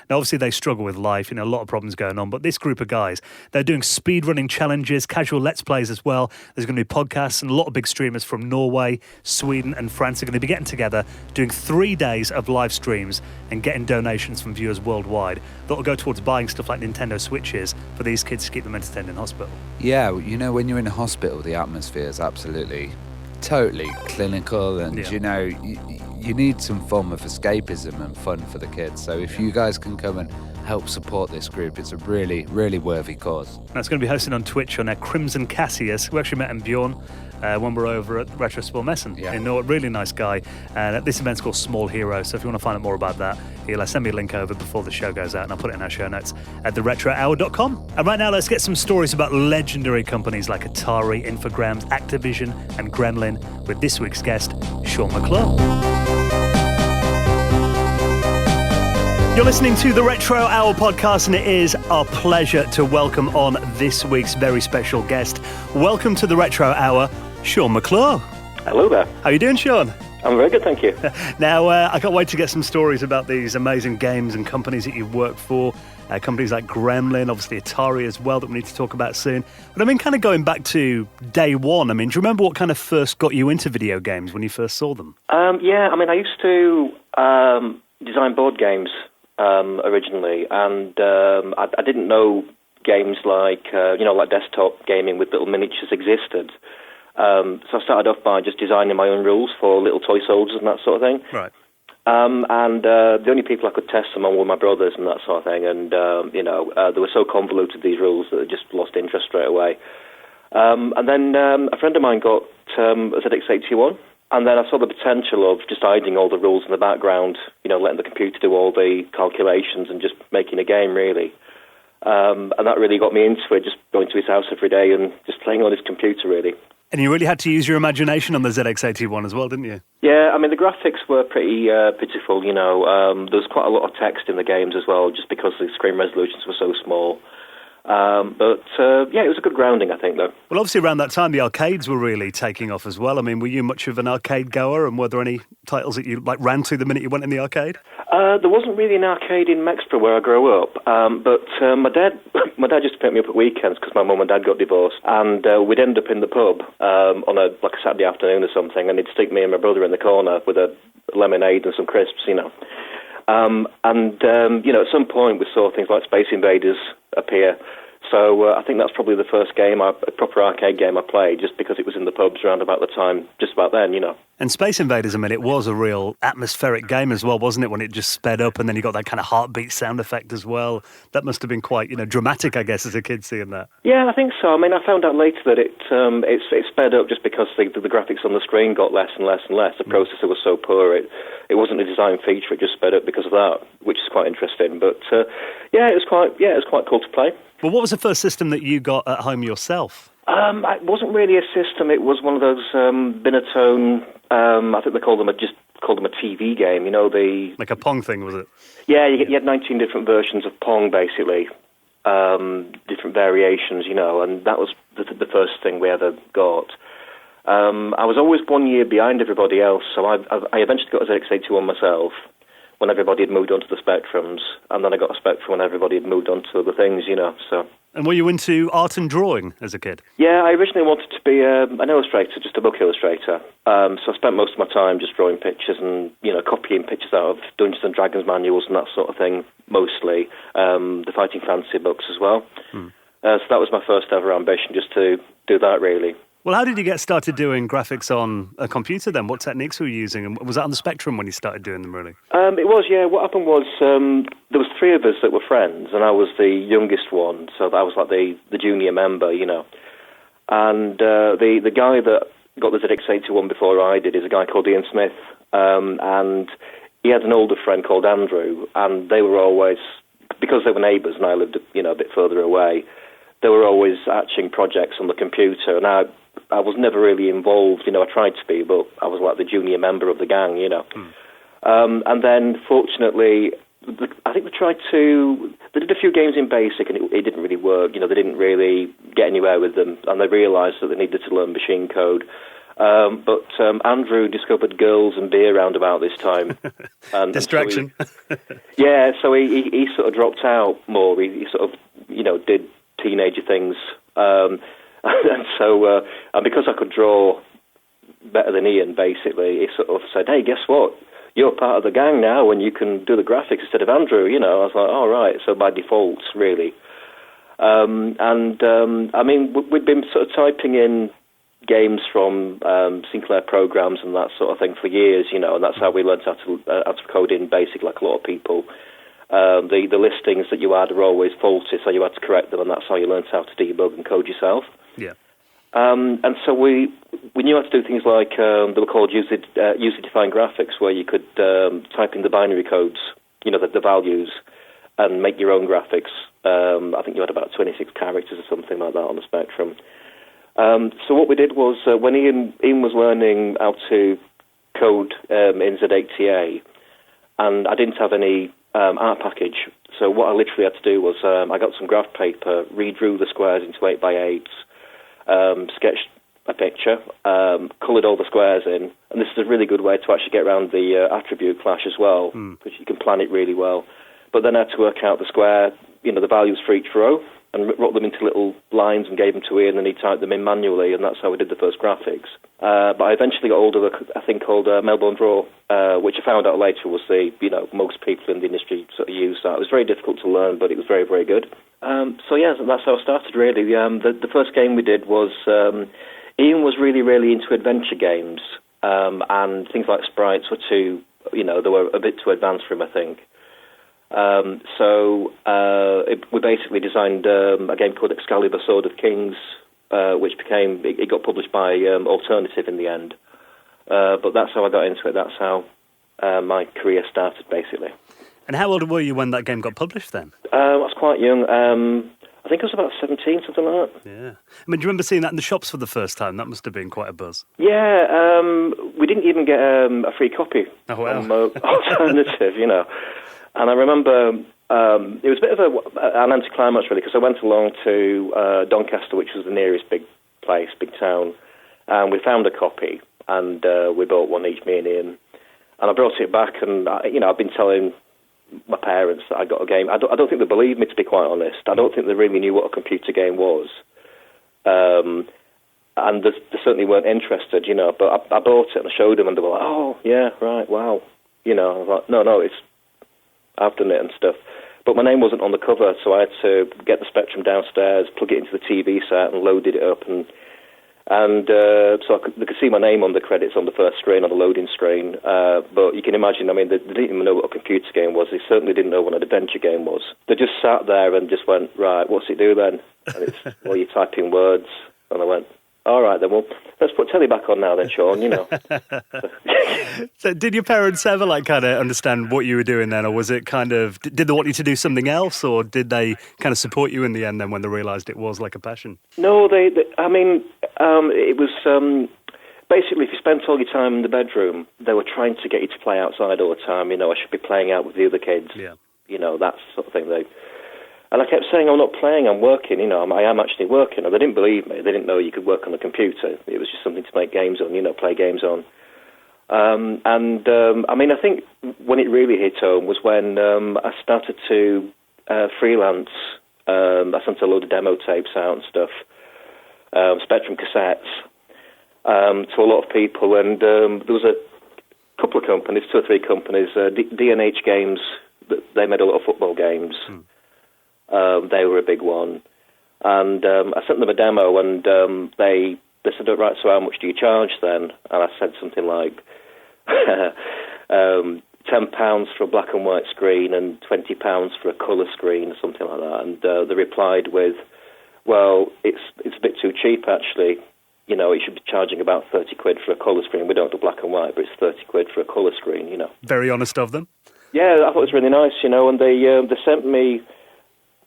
Now, obviously, they struggle with life, a lot of problems going on. But this group of guys, they're doing speedrunning challenges, casual Let's Plays as well. There's going to be podcasts, and a lot of big streamers from Norway, Sweden and France are going to be getting together, doing 3 days of live streams and getting donations from viewers worldwide that will go towards buying stuff like Nintendo Switches for these kids to keep them entertained in hospital. Yeah, when you're in a hospital, the atmosphere is absolutely totally clinical, and you need some form of escapism and fun for the kids. So if you guys can come and help support this group, it's a really, really worthy cause. That's going to be hosted on Twitch on Crimson Cassius. We actually met him, Bjorn, when we were over at Retro Sport Messen. Really nice guy. This event's called Small Heroes, so if you want to find out more about that, he'll send me a link over before the show goes out, and I'll put it in our show notes at theretrohour.com. And right now, let's get some stories about legendary companies like Atari, Infogrames, Activision and Gremlin with this week's guest, Shaun McClure. You're listening to the Retro Hour podcast, and it is our pleasure to welcome on this week's very special guest. Welcome to the Retro Hour, Shaun McClure. Hello there. How are you doing, Shaun? I'm very good, thank you. Now, I can't wait to get some stories about these amazing games and companies that you've worked for. Companies like Gremlin, obviously Atari as well, that we need to talk about soon. But I mean, kind of going back to day one, I mean, do you remember what kind of first got you into video games when you first saw them? Yeah, I mean, I used to design board games originally, and I didn't know games like, like desktop gaming with little miniatures existed. So I started off by just designing my own rules for little toy soldiers and that sort of thing. Right. And the only people I could test them on were my brothers and that sort of thing. And, they were so convoluted, these rules, that I just lost interest straight away. And then a friend of mine got a ZX81. And then I saw the potential of just hiding all the rules in the background, letting the computer do all the calculations and just making a game, really. And that really got me into it, just going to his house every day and just playing on his computer, really. And you really had to use your imagination on the ZX81 as well, didn't you? Yeah, I mean, the graphics were pretty pitiful, There was quite a lot of text in the games as well, just because the screen resolutions were so small. It was a good grounding, I think, though. Well, obviously around that time, the arcades were really taking off as well. I mean, were you much of an arcade goer, and were there any titles that you ran to the minute you went in the arcade? There wasn't really an arcade in Mexborough where I grew up, but my dad used to pick me up at weekends because my mum and dad got divorced, and we'd end up in the pub on a Saturday afternoon or something, and he'd stick me and my brother in the corner with a lemonade and some crisps, at some point we saw things like Space Invaders appear. So I think that's probably the first a proper arcade game I played, just because it was in the pubs around about the time, just about then, And Space Invaders, I mean, it was a real atmospheric game as well, wasn't it, when it just sped up and then you got that kind of heartbeat sound effect as well. That must have been quite, dramatic, I guess, as a kid seeing that. Yeah, I think so. I mean, I found out later that it sped up just because the graphics on the screen got less and less and less. The processor was so poor, it wasn't a design feature, it just sped up because of that, which is quite interesting. But it was quite cool to play. Well, what was the first system that you got at home yourself? It wasn't really a system. It was one of those Binatone. I think they called them a TV game. Like a Pong thing, was it? Yeah, you had 19 different versions of Pong, basically, different variations. And that was the first thing we ever got. I was always 1 year behind everybody else, so I eventually got a ZX81 myself when everybody had moved on to the Spectrums, and then I got a Spectrum when everybody had moved on to other things, so. And were you into art and drawing as a kid? Yeah, I originally wanted to be an illustrator, just a book illustrator. So I spent most of my time just drawing pictures and, copying pictures out of Dungeons and Dragons manuals and that sort of thing, mostly. The Fighting Fantasy books as well. So that was my first ever ambition, just to do that, really. Well, how did you get started doing graphics on a computer then? What techniques were you using? And was that on the Spectrum when you started doing them, really? It was, yeah. What happened was there was three of us that were friends, and I was the youngest one, so I was like the junior member, And the guy that got the ZX81 before I did is a guy called Ian Smith, and he had an older friend called Andrew, and they were always, because they were neighbours and I lived a bit further away, they were always hatching projects on the computer, and I was never really involved, I tried to be, but I was like the junior member of the gang, And then, fortunately, I think they did a few games in BASIC and it didn't really work, they didn't really get anywhere with them, and they realised that they needed to learn machine code. But Andrew discovered girls and beer around about this time. And Distraction. So he sort of dropped out more, he sort of, did teenager things. And so, and because I could draw better than Ian, basically, he sort of said, "Hey, guess what? You're part of the gang now, and you can do the graphics instead of Andrew." I was like, "All right." So by default, really. I mean, we'd been sort of typing in games from Sinclair programs and that sort of thing for years, and that's how we learned how to code in BASIC, like a lot of people. The listings that you had were always faulty, so you had to correct them, and that's how you learned how to debug and code yourself. Yeah. And so we knew how to do things like they were called user-defined graphics, where you could type in the binary codes, the values, and make your own graphics. I think you had about 26 characters or something like that on the Spectrum. So what we did was when Ian was learning how to code in Z8TA, and I didn't have any art package. So what I literally had to do was I got some graph paper, redrew the squares into 8x8s, sketched a picture, coloured all the squares in, and this is a really good way to actually get around the attribute clash as well, because you can plan it really well. But then I had to work out the square, the values for each row, and wrote them into little lines and gave them to Ian, and he typed them in manually, and that's how we did the first graphics. But I eventually got hold of a thing called Melbourne Draw, which I found out later was most people in the industry sort of use that. It was very difficult to learn, but it was very, very good. So that's how I started, really. The first game we did was... Ian was really, really into adventure games, and things like sprites were they were a bit too advanced for him, I think. We basically designed a game called Excalibur Sword of Kings, which it got published by Alternative in the end. But that's how I got into it. That's how my career started, basically. And how old were you when that game got published then? I was quite young. I think I was about 17, something like that. Yeah. I mean, do you remember seeing that in the shops for the first time? That must have been quite a buzz. Yeah, we didn't even get a free copy from Alternative, And I remember it was a bit of an anticlimax, really, because I went along to Doncaster, which was the nearest big town, and we found a copy, and we bought one each, me and Ian. And I brought it back, and I've been telling my parents that I got a game. I don't think they believed me, to be quite honest. I don't think they really knew what a computer game was. And they certainly weren't interested, But I bought it and I showed them, and they were like, "Oh, yeah, right, wow." I was like, "No, I've done it and stuff." But my name wasn't on the cover, so I had to get the Spectrum downstairs, plug it into the TV set, and loaded it up, and so they could see my name on the credits on the first screen, on the loading screen. But you can imagine, they didn't even know what a computer game was. They certainly didn't know what an adventure game was. They just sat there and just went, "Right, what's it do then?" And it's, "Well, you type in words." And I went, "All right, then, well, let's put telly back on now then, Sean, So did your parents ever, kind of understand what you were doing then? Or was it kind of, did they want you to do something else? Or did they kind of support you in the end then when they realised it was like a passion? No, it was... basically, if you spent all your time in the bedroom, they were trying to get you to play outside all the time. I should be playing out with the other kids. Yeah. That sort of thing. And I kept saying, "I'm not playing, I'm working, I am actually working." And they didn't believe me. They didn't know you could work on a computer. It was just something to make games on, play games on. I think when it really hit home was when I started to freelance. I sent a load of demo tapes out and stuff, Spectrum cassettes, to a lot of people. And there was a couple of companies, 2 or 3 companies, D&H Games, they made a lot of football games. They were a big one. And I sent them a demo, and they said, "Oh, right, so how much do you charge then?" And I said something like £10 for a black and white screen and £20 for a colour screen or something like that. And they replied with, "Well, it's a bit too cheap, actually. It should be charging about 30 quid for a colour screen. We don't do black and white, but it's 30 quid for a colour screen, Very honest of them. Yeah, I thought it was really nice, and they sent me...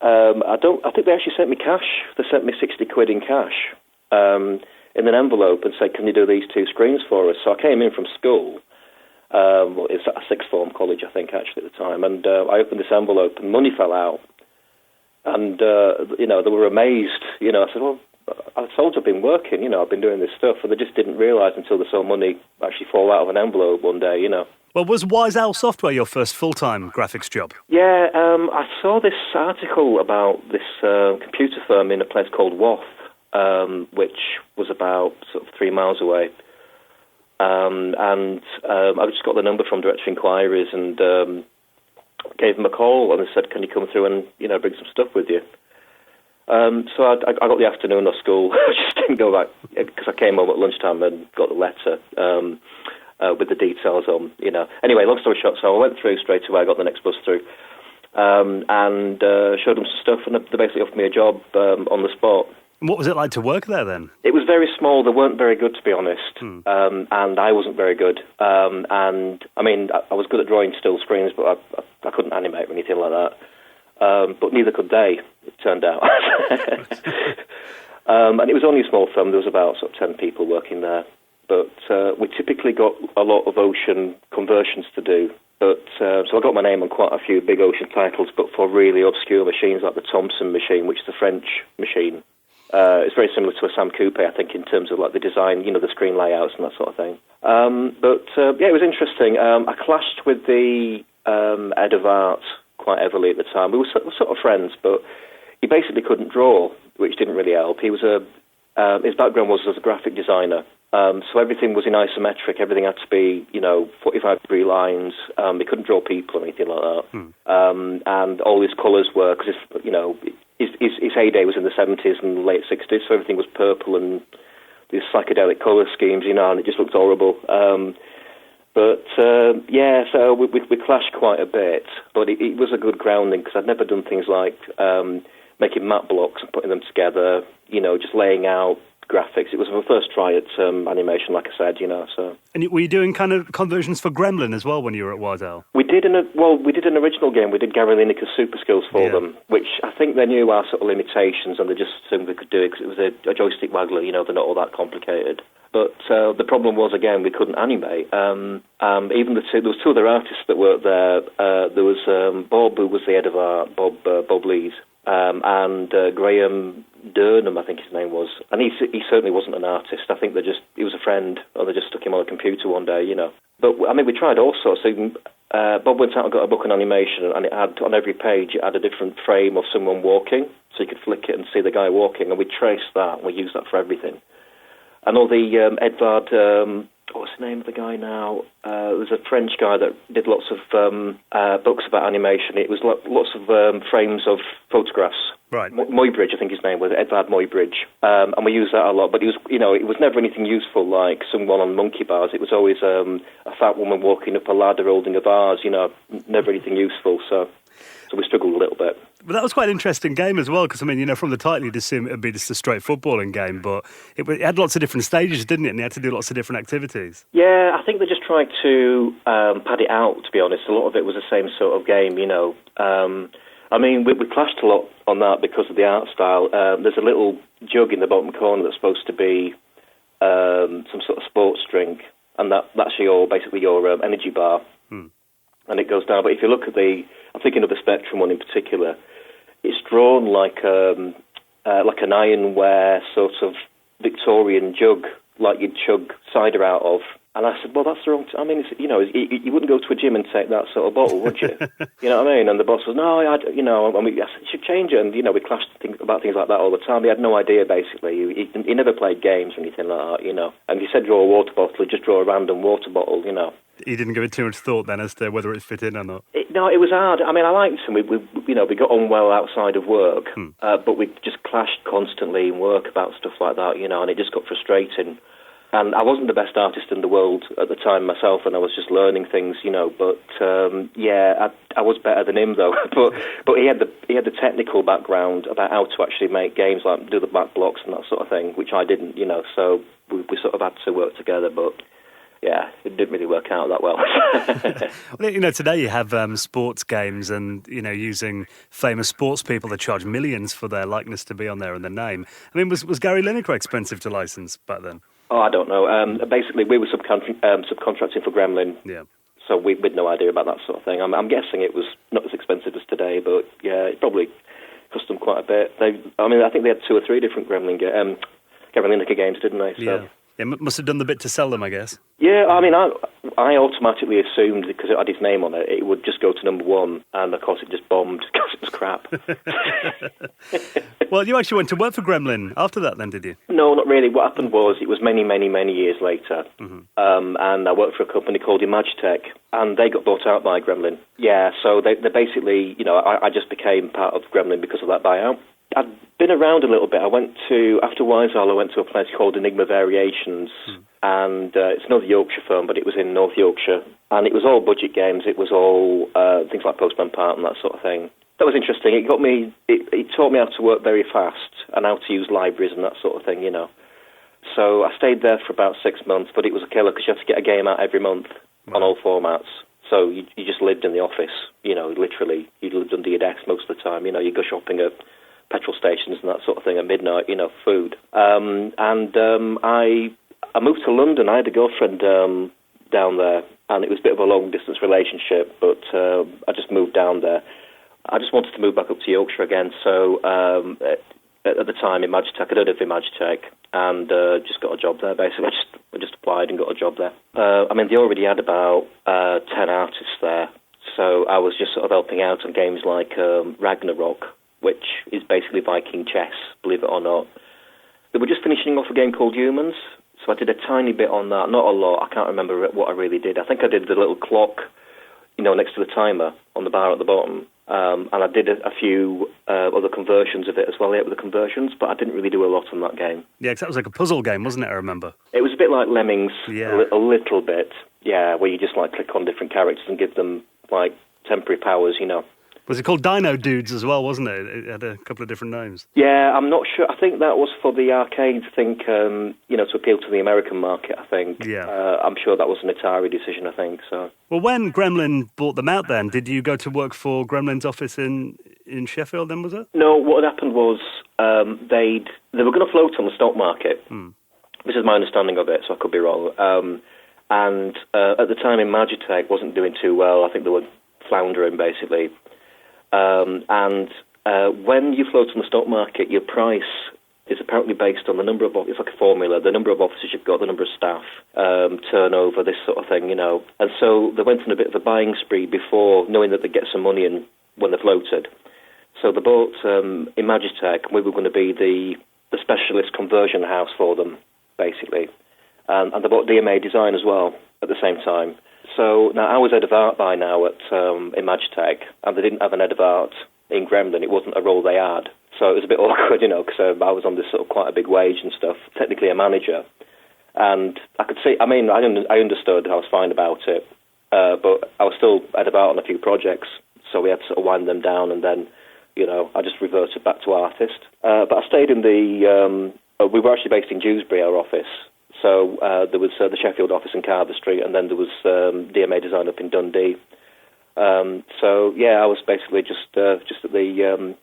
I think they actually sent me cash. They sent me 60 quid in cash in an envelope and said, "Can you do these 2 screens for us?" So I came in from school. It was at a 6th form college, I think, actually, at the time. And I opened this envelope and money fell out. And, they were amazed. I said, "Well, I told you I've been working, I've been doing this stuff." And they just didn't realise until they saw money actually fall out of an envelope one day, Well, was Wise Owl Software your first full-time graphics job? Yeah, I saw this article about this computer firm in a place called Wath, which was about sort of 3 miles away. I just got the number from Director of Inquiries and gave them a call, and they said, "Can you come through and bring some stuff with you?" So I got the afternoon off school. I just didn't go back because I came home at lunchtime and got the letter. With the details on, Anyway, long story short, so I went through straight away, I got the next bus through, and showed them some stuff, and they basically offered me a job on the spot. And what was it like to work there then? It was very small. They weren't very good, to be honest, and I wasn't very good. I was good at drawing still screens, but I couldn't animate or anything like that. But neither could they, it turned out. And it was only a small firm. There was about sort of 10 people working there. But we typically got a lot of ocean conversions to do. But so I got my name on quite a few big Ocean titles, but for really obscure machines like the Thomson machine, which is a French machine. It's very similar to a Sam Coupe, I think, in terms of like the design, the screen layouts and that sort of thing. It was interesting. I clashed with the head of art quite heavily at the time. We were sort of friends, but he basically couldn't draw, which didn't really help. He was his background was as a graphic designer. So everything was in isometric. Everything had to be, 45-degree lines. He couldn't draw people or anything like that. And all his colours were, because, his heyday was in the 70s and late 60s, so everything was purple and these psychedelic colour schemes, and it just looked horrible. So we clashed quite a bit, but it was a good grounding, because I'd never done things like making map blocks and putting them together, just laying out graphics. It was my first try at animation, like I said, so. And were you doing kind of conversions for Gremlin as well when you were at Wardell? We did an original game. We did Gary Lineker's Super Skills for them, which I think they knew our sort of limitations, and they just assumed we could do it because it was a joystick waggler, they're not all that complicated. But the problem was, again, we couldn't animate. Even there was two other artists that worked there. There was Bob, who was the head of art, Bob Lees, and Graham Durnham, I think his name was. And he certainly wasn't an artist. I think he was a friend, or they just stuck him on a computer one day, But, we tried all sorts. So, Bob went out and got a book on animation, and it had, on every page, it had a different frame of someone walking, so you could flick it and see the guy walking, and we traced that, and we used that for everything. And all the Edvard, what's the name of the guy now? There's a French guy that did lots of books about animation. It was lots of frames of photographs. Right. Muybridge, I think his name was, Edvard Muybridge. And we used that a lot, but it was never anything useful like someone on monkey bars. It was always a fat woman walking up a ladder holding a vase, never anything useful, so we struggled a little bit. But that was quite an interesting game as well, because, from the title, you'd assume it would be just a straight footballing game, but it had lots of different stages, didn't it? And you had to do lots of different activities. Yeah, I think they just tried to pad it out, to be honest. A lot of it was the same sort of game, we clashed a lot on that because of the art style. There's a little jug in the bottom corner that's supposed to be some sort of sports drink, and that's basically your energy bar. And it goes down. But if you look at I'm thinking of the Spectrum one in particular, it's drawn like an ironware sort of Victorian jug, like you'd chug cider out of. And I said, well, that's the wrong... you wouldn't go to a gym and take that sort of bottle, would you? You know what I mean? And the boss was, no, I said, you should change it. And, we clashed about things like that all the time. He had no idea, basically. He never played games or anything like that, And he said draw a water bottle, he'd just draw a random water bottle, He didn't give it too much thought then as to whether it fit in or not? No, it was hard. I liked him. We got on well outside of work, but we just clashed constantly in work about stuff like that, and it just got frustrating. And I wasn't the best artist in the world at the time myself, and I was just learning things, But I was better than him though. but he had the technical background about how to actually make games, like do the back blocks and that sort of thing, which I didn't, So we sort of had to work together, but. Yeah, it didn't really work out that well. Well, today you have sports games and, using famous sports people that charge millions for their likeness to be on there and their name. Was Gary Lineker expensive to license back then? Oh, I don't know. Basically, we were subcontracting for Gremlin. Yeah. So we had no idea about that sort of thing. I'm guessing it was not as expensive as today, but yeah, it probably cost them quite a bit. I think they had 2 or 3 different Gary Lineker games, didn't they? So. Yeah. Yeah, must have done the bit to sell them, I guess. Yeah, I automatically assumed, because it had his name on it, it would just go to number 1, and of course it just bombed because it was crap. Well, you actually went to work for Gremlin after that then, did you? No, not really. What happened was, it was many, many, many years later, and I worked for a company called Imagitech, and they got bought out by Gremlin. Yeah, so they basically, I just became part of Gremlin because of that buyout. I'd been around a little bit. After Wiseall, I went to a place called Enigma Variations, and it's another Yorkshire firm, but it was in North Yorkshire, and it was all budget games. It was all things like Postman Pat and that sort of thing. That was interesting. It taught me how to work very fast and how to use libraries and that sort of thing, So I stayed there for about 6 months, but it was a killer because you had to get a game out every month on all formats. So you just lived in the office, literally. You lived under your desk most of the time. You go shopping at petrol stations and that sort of thing at midnight, food. I moved to London. I had a girlfriend down there, and it was a bit of a long-distance relationship, but I just moved down there. I just wanted to move back up to Yorkshire again, so at the time in Magitech, I'd heard of Magitech, and just got a job there, basically. I just applied and got a job there. I mean, they already had about 10 artists there, so I was just sort of helping out on games like Ragnarok, which is basically Viking chess, believe it or not. They were just finishing off a game called Humans, so I did a tiny bit on that, not a lot. I can't remember what I really did. I think I did the little clock, next to the timer on the bar at the bottom. And I did a few other conversions of it as well, with the conversions, but I didn't really do a lot on that game. Yeah, because that was like a puzzle game, wasn't it, I remember? It was a bit like Lemmings, yeah. a little bit, yeah, where you just click on different characters and give them temporary powers, Was it called Dino Dudes as well, wasn't it? It had a couple of different names. Yeah, I'm not sure. I think that was for the arcade, to appeal to the American market, I think. Yeah. I'm sure that was an Atari decision, I think, so. Well, when Gremlin bought them out then, did you go to work for Gremlin's office in Sheffield then, was it? No, what had happened was they were going to float on the stock market. This is my understanding of it, so I could be wrong. And at the time in Magitech wasn't doing too well. I think they were floundering, basically. And when you float on the stock market, your price is apparently based on the number of, it's like a formula, the number of offices you've got, the number of staff, turnover, this sort of thing, And so they went on a bit of a buying spree before, knowing that they'd get some money in when they floated. So they bought Imagitech, and we were going to be the specialist conversion house for them, basically. And they bought DMA Design as well at the same time. So now I was head of art by now at Imagitech, and they didn't have an head of art in Gremlin. It wasn't a role they had. So it was a bit awkward, because I was on this sort of quite a big wage and stuff, technically a manager. And I could see, I understood, I was fine about it, but I was still head of art on a few projects, so we had to sort of wind them down, and then, I just reverted back to artist. But I stayed in we were actually based in Dewsbury, our office. So there was the Sheffield office in Carver Street, and then there was DMA Design up in Dundee. So yeah, I was basically just at the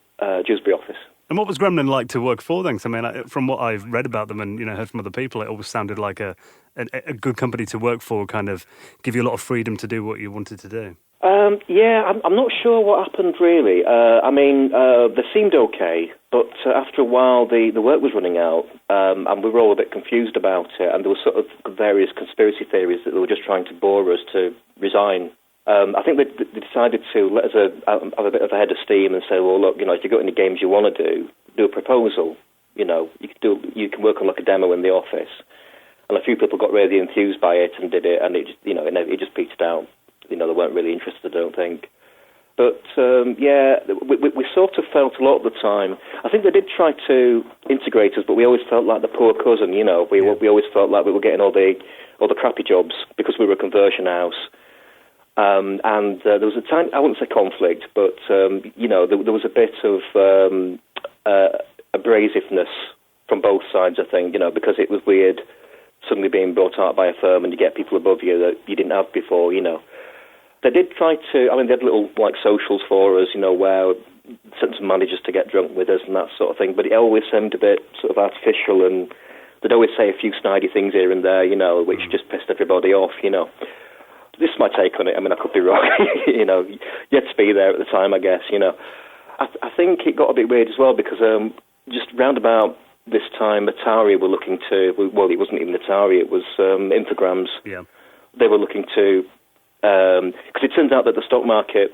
Dewsbury office. And what was Gremlin like to work for then? 'Cause, from what I've read about them and heard from other people, it always sounded like a good company to work for, kind of give you a lot of freedom to do what you wanted to do. Yeah, I'm not sure what happened really. They seemed okay, but after a while the work was running out, and we were all a bit confused about it, and there were sort of various conspiracy theories that they were just trying to bore us to resign. I think they decided to let us have a bit of a head of steam and say, well, look, if you've got any games you want to do a proposal. You can work on like a demo in the office. And a few people got really enthused by it and did it, and it just, it just petered out. They weren't really interested, I don't think. But, we sort of felt a lot of the time. I think they did try to integrate us, but we always felt like the poor cousin, We always felt like we were getting all the crappy jobs because we were a conversion house. And there was a tiny, I wouldn't say conflict, but, there was a bit of abrasiveness from both sides, I think, because it was weird suddenly being brought out by a firm and you get people above you that you didn't have before, They did try to, they had little, socials for us, where sent some managers to get drunk with us and that sort of thing, but it always seemed a bit sort of artificial, and they'd always say a few snidey things here and there, which just pissed everybody off, This is my take on it. I could be wrong. You had to be there at the time, I guess, I think it got a bit weird as well because just round about this time, Atari were looking to, well, it wasn't even Atari, it was Infogrames. Yeah. They were looking to, because it turns out that the stock market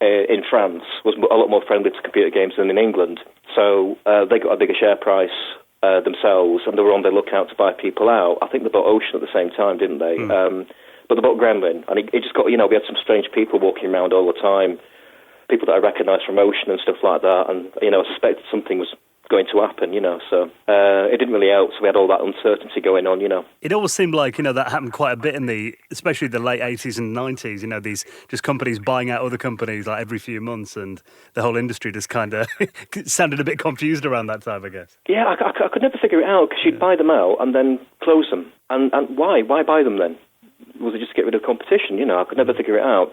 in France was a lot more friendly to computer games than in England. So they got a bigger share price themselves, and they were on the lookout to buy people out. I think they bought Ocean at the same time, didn't they? But they bought Gremlin, and it just got, we had some strange people walking around all the time, people that I recognised from Ocean and stuff like that, and, I suspected something was going to happen, so it didn't really help, so we had all that uncertainty going on, It always seemed like, that happened quite a bit in especially the late 80s and 90s, these just companies buying out other companies like every few months, and the whole industry just kind of sounded a bit confused around that time, I guess. Yeah, I could never figure it out, because you'd buy them out and then close them. And why? Why buy them then? Was it just to get rid of competition? I could never figure it out.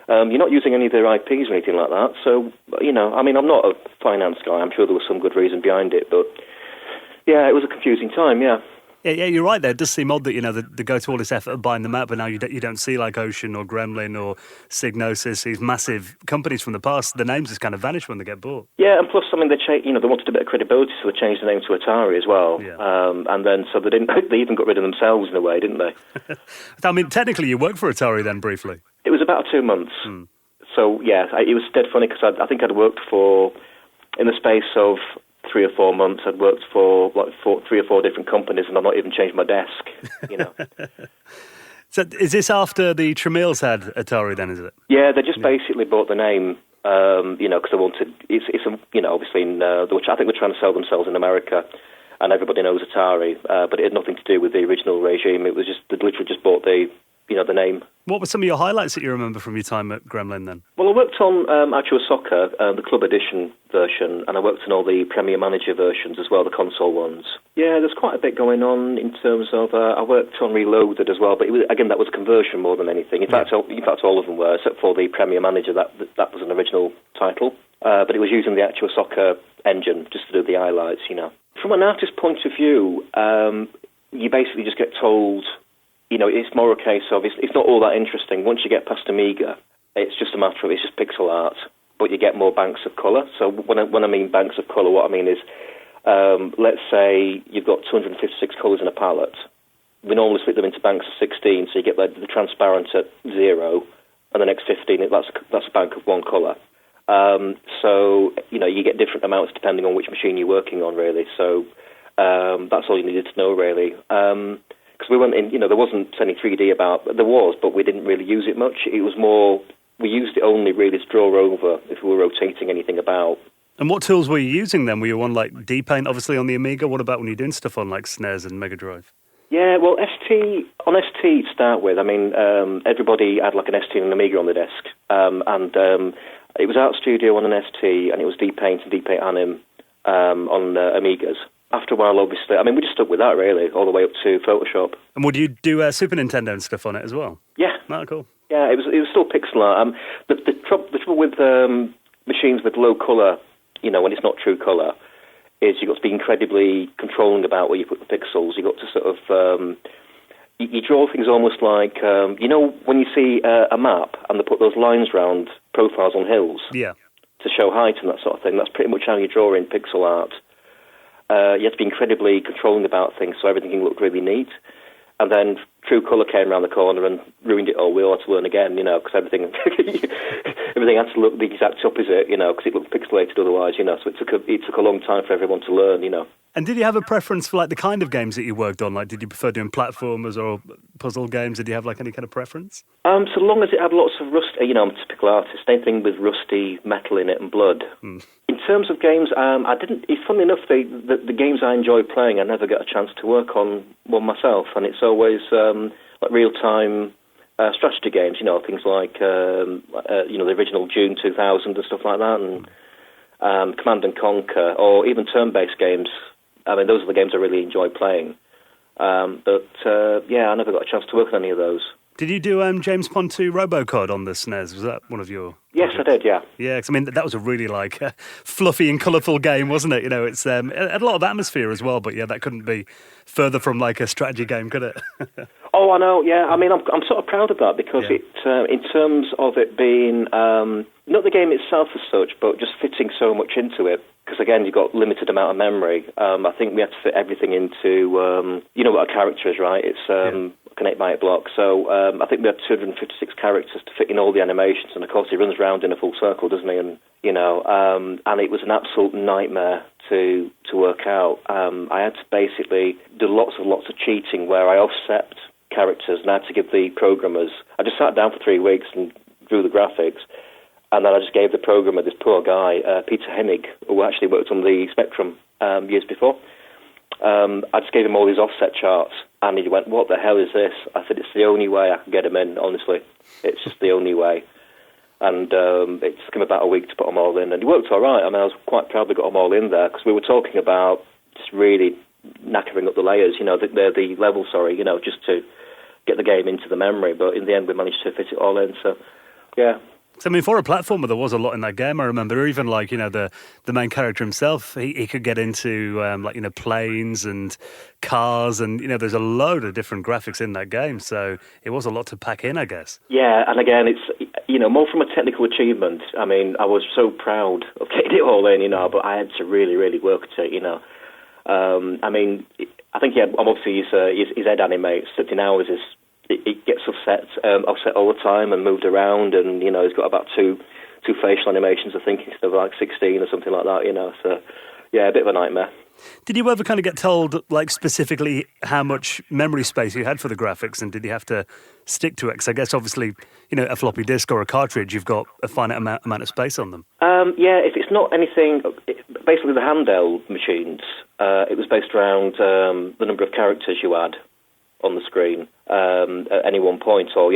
You're not using any of their IPs or anything like that. So, I'm not a finance guy. I'm sure there was some good reason behind it. But, yeah, it was a confusing time, yeah. Yeah, you're right there. It does seem odd that, they go to all this effort of buying them out, but now you don't see like Ocean or Gremlin or Psygnosis, these massive companies from the past. The names just kind of vanish when they get bought. Yeah, and plus, they wanted a bit of credibility, so they changed the name to Atari as well. Yeah. And then, so they didn't. They even got rid of themselves in a way, didn't they? I mean, technically, you worked for Atari then briefly. It was about 2 months. So, yeah, it was dead funny because I think I'd worked in the space of 3 or 4 months, I'd worked for like 3 or 4 different companies, and I've not even changed my desk, So is this after the Tramiels had Atari then, is it? Yeah, they just basically bought the name, because they wanted, obviously, which I think they're trying to sell themselves in America, and everybody knows Atari, but it had nothing to do with the original regime. It was just, they literally just bought the name. What were some of your highlights that you remember from your time at Gremlin then? Well, I worked on Actual Soccer, the Club Edition version, and I worked on all the Premier Manager versions as well, the console ones. Yeah, there's quite a bit going on in terms of, I worked on Reloaded as well, but that was conversion more than anything. In fact, all of them were, except for the Premier Manager, that was an original title. But it was using the Actual Soccer engine just to do the highlights, From an artist's point of view, you basically just get told, it's more a case of, it's not all that interesting. Once you get past Amiga, it's just a matter of, it's just pixel art, but you get more banks of colour. So when I mean banks of colour, what I mean is, let's say you've got 256 colours in a palette. We normally split them into banks of 16, so you get the transparent at 0, and the next 15, that's a bank of one colour. So, you get different amounts depending on which machine you're working on, really. So that's all you needed to know, really. Because we went in, there wasn't any 3D about, there was, but we didn't really use it much. It was more, we used it only really to draw over if we were rotating anything about. And what tools were you using then? Were you on like D-Paint, obviously on the Amiga? What about when you're doing stuff on like SNES and Mega Drive? Yeah, well, ST to start with, I mean, everybody had like an ST and an Amiga on the desk. It was Art Studio on an ST, and it was D-Paint and D-Paint Anim on Amigas. After a while, obviously, I mean, we just stuck with that, really, all the way up to Photoshop. And would you do Super Nintendo and stuff on it as well? Yeah. Oh, cool. Yeah, it was still pixel art. The trouble with machines with low colour, when it's not true colour, is you've got to be incredibly controlling about where you put the pixels. You've got to sort of... you draw things almost like... when you see a map and they put those lines round profiles on hills? Yeah. To show height and that sort of thing. That's pretty much how you draw in pixel art. You have to be incredibly controlling about things so everything can look really neat. And then True Colour came around the corner and ruined it all. We all had to learn again, because everything had to look the exact opposite, because it looked pixelated otherwise, So it took a long time for everyone to learn, And did you have a preference for like the kind of games that you worked on? Like, did you prefer doing platformers or puzzle games? Did you have like any kind of preference? So long as it had lots of rust, I'm a typical artist. Anything with rusty metal in it and blood. In terms of games, I didn't. It's funny enough, the games I enjoy playing, I never get a chance to work on one myself, and it's always like real-time strategy games. Things like the original Dune 2000 and stuff like that, and Command and Conquer, or even turn-based games. I mean, those are the games I really enjoy playing. But I never got a chance to work on any of those. Did you do James Pond 2 Robocod on the SNES? Was that one of your... Yes, I did, yeah. Yeah, because I mean, that was a really fluffy and colourful game, wasn't it? It's it had a lot of atmosphere as well, but yeah, that couldn't be further from like a strategy game, could it? Oh, I know, yeah. I mean, I'm sort of proud of that because it, in terms of it being, not the game itself as such, but just fitting so much into it, because again, you've got limited amount of memory. I think we had to fit everything into, what a character is, right? It's an 8x8 block. So I think we had 256 characters to fit in all the animations, and of course he runs around in a full circle, doesn't he? And and it was an absolute nightmare to work out. I had to basically do lots of cheating where I offset characters, and I had to give the programmers. I just sat down for 3 weeks and drew the graphics, and then I just gave the programmer, this poor guy, Peter Hennig, who actually worked on the Spectrum years before. I just gave him all these offset charts, and he went, "What the hell is this?" I said, "It's the only way I can get them in, honestly. It's just the only way." And it took him about a week to put them all in, and it worked all right. I mean, I was quite proud we got them all in there, because we were talking about just really knackering up the layers, the level, just to get the game into the memory. But in the end, we managed to fit it all in, so, yeah. So, I mean, for a platformer, there was a lot in that game. I remember even like, the main character himself, he could get into planes and cars and, there's a load of different graphics in that game. So it was a lot to pack in, I guess. Yeah, and again, it's, more from a technical achievement. I mean, I was so proud of getting it all in, but I had to really, really work at it, I mean, I think he had, obviously, his head animates 17 hours is, it gets offset all the time and moved around, and he's got about two facial animations, I think, instead of like 16 or something like that. So yeah, a bit of a nightmare. Did you ever kind of get told like specifically how much memory space you had for the graphics, and did you have to stick to it? Because I guess obviously a floppy disk or a cartridge, you've got a finite amount of space on them. Yeah, if it's not anything, basically the handheld machines, it was based around the number of characters you had on the screen at any one point, or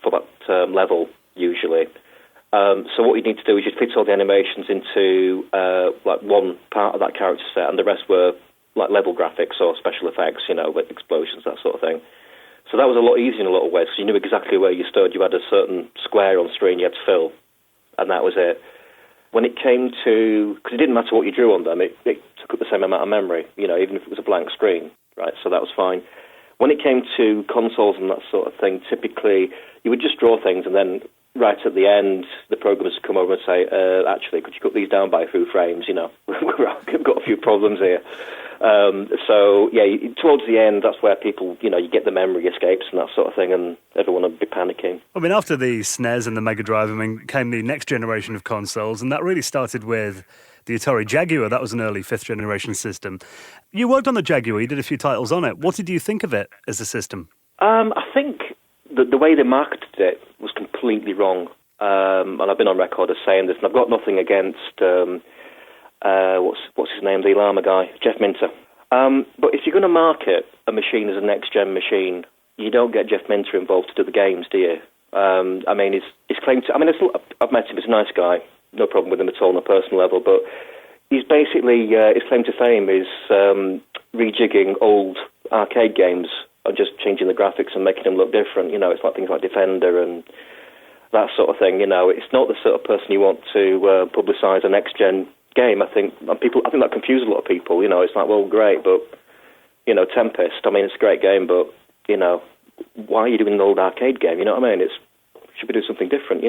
for that level usually. So what you need to do is you fit all the animations into like one part of that character set, and the rest were like level graphics or special effects, with explosions, that sort of thing. So that was a lot easier in a lot of ways, because you knew exactly where you stood. You had a certain square on screen you had to fill, and that was it. When it came to, because it didn't matter what you drew on them, it took up the same amount of memory, even if it was a blank screen, right? So that was fine. When it came to consoles and that sort of thing, typically you would just draw things, and then right at the end, the programmers would come over and say, actually, could you cut these down by a few frames? We've got a few problems here. So, yeah, towards the end, that's where people, you get the memory escapes and that sort of thing, and everyone would be panicking. I mean, after the SNES and the Mega Drive, came the next generation of consoles, and that really started with the Atari Jaguar. That was an early fifth-generation system. You worked on the Jaguar, you did a few titles on it. What did you think of it as a system? I think the way they marketed it was completely wrong. And I've been on record as saying this, and I've got nothing against, what's his name, the Llama guy, Jeff Minter. But if you're going to market a machine as a next-gen machine, you don't get Jeff Minter involved to do the games, do you? I mean, his claim to... I mean, I've met him, he's a nice guy, no problem with him at all on a personal level, but he's basically, his claim to fame is rejigging old arcade games and just changing the graphics and making them look different. It's like things like Defender and that sort of thing. It's not the sort of person you want to publicise a next-gen game. I think that confuses a lot of people. It's like, well, great, but, Tempest, I mean, it's a great game, but, why are you doing an old arcade game? You know what I mean? You should be doing something different,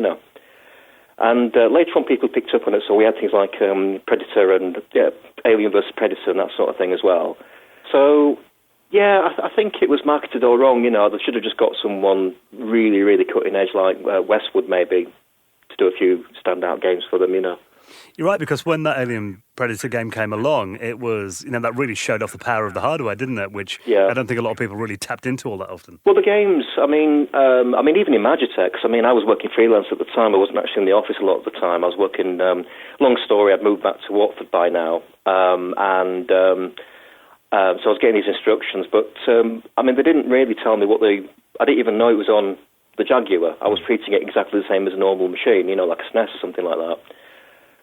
And later on, people picked up on it, so we had things like Predator and Alien vs. Predator and that sort of thing as well. So, yeah, I think it was marketed all wrong. They should have just got someone really, really cutting edge like Westwood maybe to do a few standout games for them. You're right, because when that Alien Predator game came along, it was, that really showed off the power of the hardware, didn't it? Which I don't think a lot of people really tapped into all that often. Well, the games, I mean, even in Magitech, I was working freelance at the time. I wasn't actually in the office a lot of the time. I was working, long story, I'd moved back to Watford by now. So I was getting these instructions, but, they didn't really tell me I didn't even know it was on the Jaguar. I was treating it exactly the same as a normal machine, like a SNES or something like that.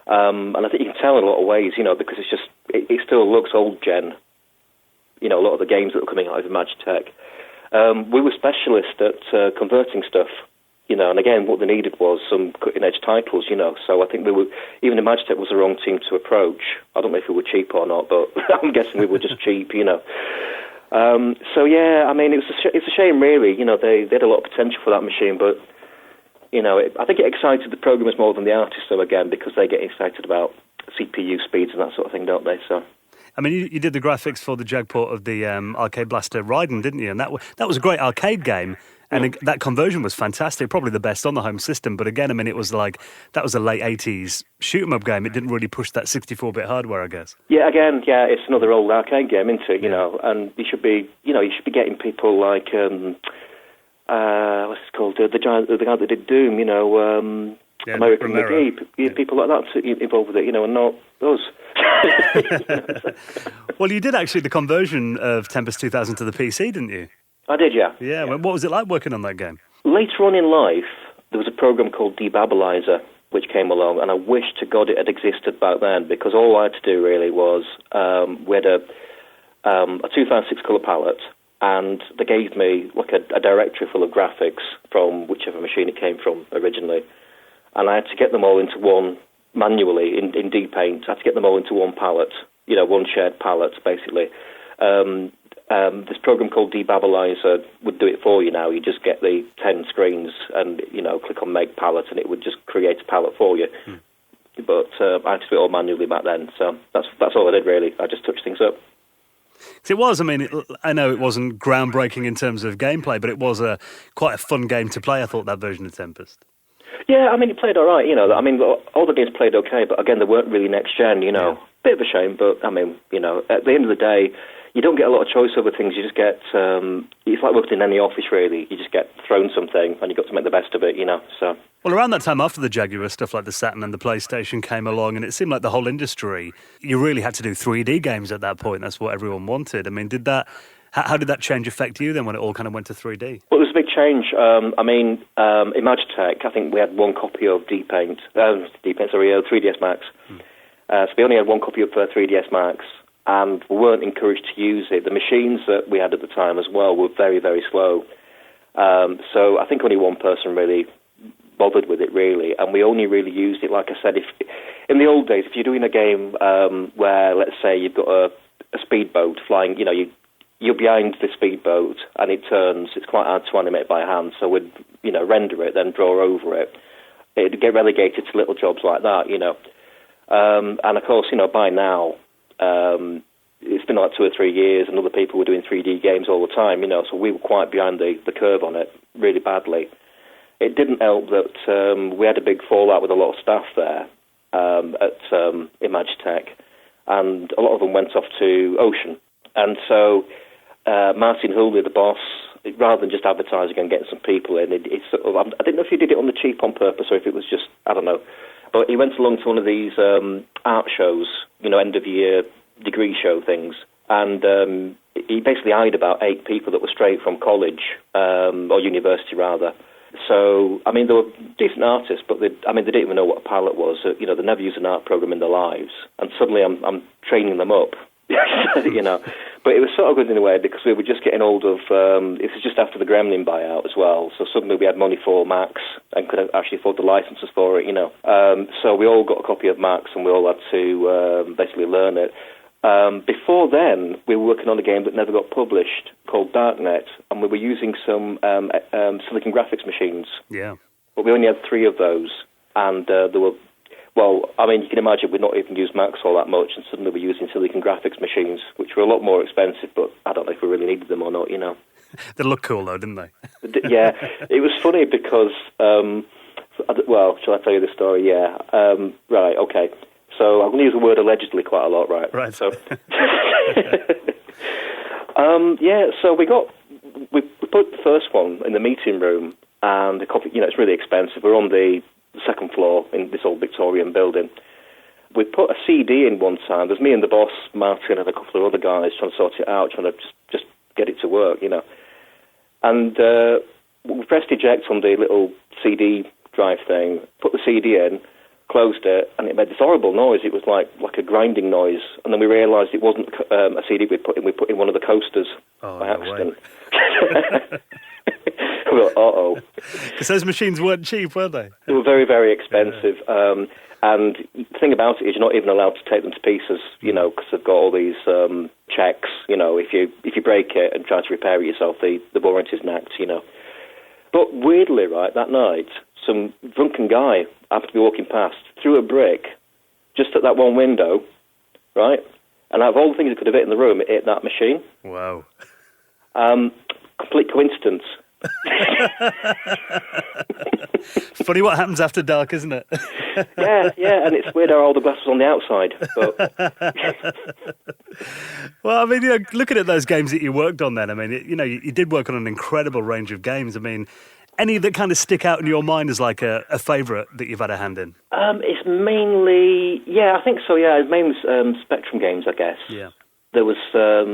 And I think you can tell in a lot of ways, because it's just, it still looks old gen, a lot of the games that were coming out of Magitech. We were specialists at converting stuff, and again, what they needed was some cutting-edge titles, so I think even the Magitech was the wrong team to approach. I don't know if we were cheap or not, but I'm guessing we were just cheap, So, yeah, it's a shame, really, they had a lot of potential for that machine, but I think it excited the programmers more than the artists, though, again, because they get excited about CPU speeds and that sort of thing, don't they? So, you did the graphics for the Jag port of the Arcade Blaster Raiden, didn't you? And that was a great arcade game, and that conversion was fantastic, probably the best on the home system. But again, it was like, that was a late 80s shoot-'em-up game. It didn't really push that 64-bit hardware, I guess. Yeah, again, it's another old arcade game, isn't it? And you should be getting people like... what's it called? The guy that did Doom, American McGee, people like that involved with it, and not us. Well, you did actually the conversion of Tempest 2000 to the PC, didn't you? I did, yeah. Yeah. What was it like working on that game? Later on in life, there was a program called Debabbleizer, which came along, and I wish to God it had existed back then, because all I had to do really was we had a 2006 colour palette, and they gave me like a directory full of graphics from whichever machine it came from originally. and I had to get them all into one manually in D-Paint. I had to get them all into one palette, one shared palette, basically. This program called Debabbleizer would do it for you now. You just get the 10 screens and, click on Make Palette, and it would just create a palette for you. But I had to do it all manually back then, so that's all I did, really. I just touched things up. It was, I know it wasn't groundbreaking in terms of gameplay, but it was quite a fun game to play, I thought, that version of Tempest. Yeah, it played all right, all the games played okay, but again, they weren't really next-gen, Yeah. Bit of a shame, but, at the end of the day, you don't get a lot of choice over things. You just get, it's like working in any office, really. You just get thrown something, and you've got to make the best of it, so... Well, around that time after the Jaguar, stuff like the Saturn and the PlayStation came along, and it seemed like the whole industry, you really had to do 3D games at that point. That's what everyone wanted. How did that change affect you then when it all kind of went to 3D? Well, it was a big change. Imagitech, I think we had one copy of 3ds Max. So we only had one copy of 3ds Max, and we weren't encouraged to use it. The machines that we had at the time as well were very, very slow. So I think only one person really bothered with it, really, and we only really used it, like I said, if in the old days, if you're doing a game where, let's say, you've got a speedboat flying, you're behind the speedboat and it turns, it's quite hard to animate by hand, so we'd, render it, then draw over it. It'd get relegated to little jobs like that, and of course, by now, it's been like 2 or 3 years, and other people were doing 3D games all the time, so we were quite behind the curve on it, really badly. It didn't help that we had a big fallout with a lot of staff there at Imagitech, and a lot of them went off to Ocean. And so Martin Hooley, the boss, rather than just advertising and getting some people in, it's sort of, I didn't know if he did it on the cheap on purpose or if it was just, I don't know. But he went along to one of these art shows, end-of-year degree show things, and he basically hired about 8 people that were straight from college, or university rather. So, they were decent artists, but they didn't even know what a palette was. They never used an art program in their lives. And suddenly I'm training them up, But it was sort of good in a way because we were just getting hold of, it was just after the Gremlin buyout as well. So suddenly we had money for Max and could actually afford the licenses for it, So we all got a copy of Max and we all had to basically learn it. Before then, we were working on a game that never got published called Darknet, and we were using some Silicon Graphics machines. Yeah. But we only had 3 of those, and there were, you can imagine we'd not even used Max all that much, and suddenly we're using Silicon Graphics machines, which were a lot more expensive, but I don't know if we really needed them or not, They looked cool, though, didn't they? Yeah, it was funny because, shall I tell you the story? Yeah. Right, okay. So I'm going to use the word allegedly quite a lot, right? Right. So, so we put the first one in the meeting room, and the coffee, it's really expensive. We're on the second floor in this old Victorian building. We put a CD in one time. There's me and the boss, Martin, and a couple of other guys trying to sort it out, trying to just get it to work, And we pressed eject on the little CD drive thing, put the CD in, closed it, and it made this horrible noise. It was like a grinding noise, and then we realised it wasn't a CD we put in. We put in one of the coasters by accident. We were, uh-oh. Because those machines weren't cheap, were they? They were very, very expensive. Yeah. And the thing about it is you're not even allowed to take them to pieces, because they've got all these checks. If you break it and try to repair it yourself, the warranty's nacked, But weirdly, right, that night, some drunken guy happened to be walking past, threw a brick just at that one window, right? And out of all the things that could have hit in the room, it hit that machine. Wow. Complete coincidence. Funny what happens after dark, isn't it? yeah, and it's weird how all the glass was on the outside. But... Well, looking at those games that you worked on then, you did work on an incredible range of games. Any that kind of stick out in your mind as like a favourite that you've had a hand in? It's mainly, I think so, yeah. It's mainly Spectrum games, I guess. Yeah. There was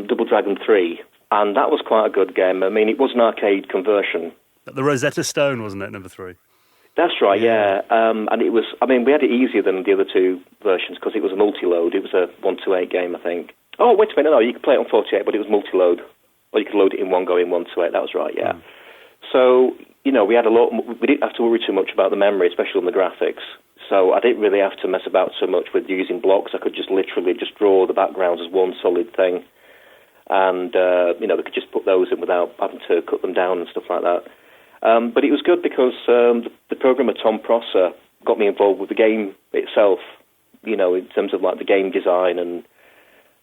Double Dragon 3, and that was quite a good game. It was an arcade conversion. The Rosetta Stone, wasn't it, number 3? That's right, yeah. And it was, we had it easier than the other 2 versions because it was a multi-load. It was a 128 game, I think. Oh, wait a minute, no, you could play it on 48, but it was multi-load. Or you could load it in one go in 128, that was right, yeah. So, we had we didn't have to worry too much about the memory, especially on the graphics. So I didn't really have to mess about so much with using blocks. I could just literally just draw the backgrounds as one solid thing. And, we could just put those in without having to cut them down and stuff like that. But it was good because the programmer Tom Prosser got me involved with the game itself, in terms of like the game design, and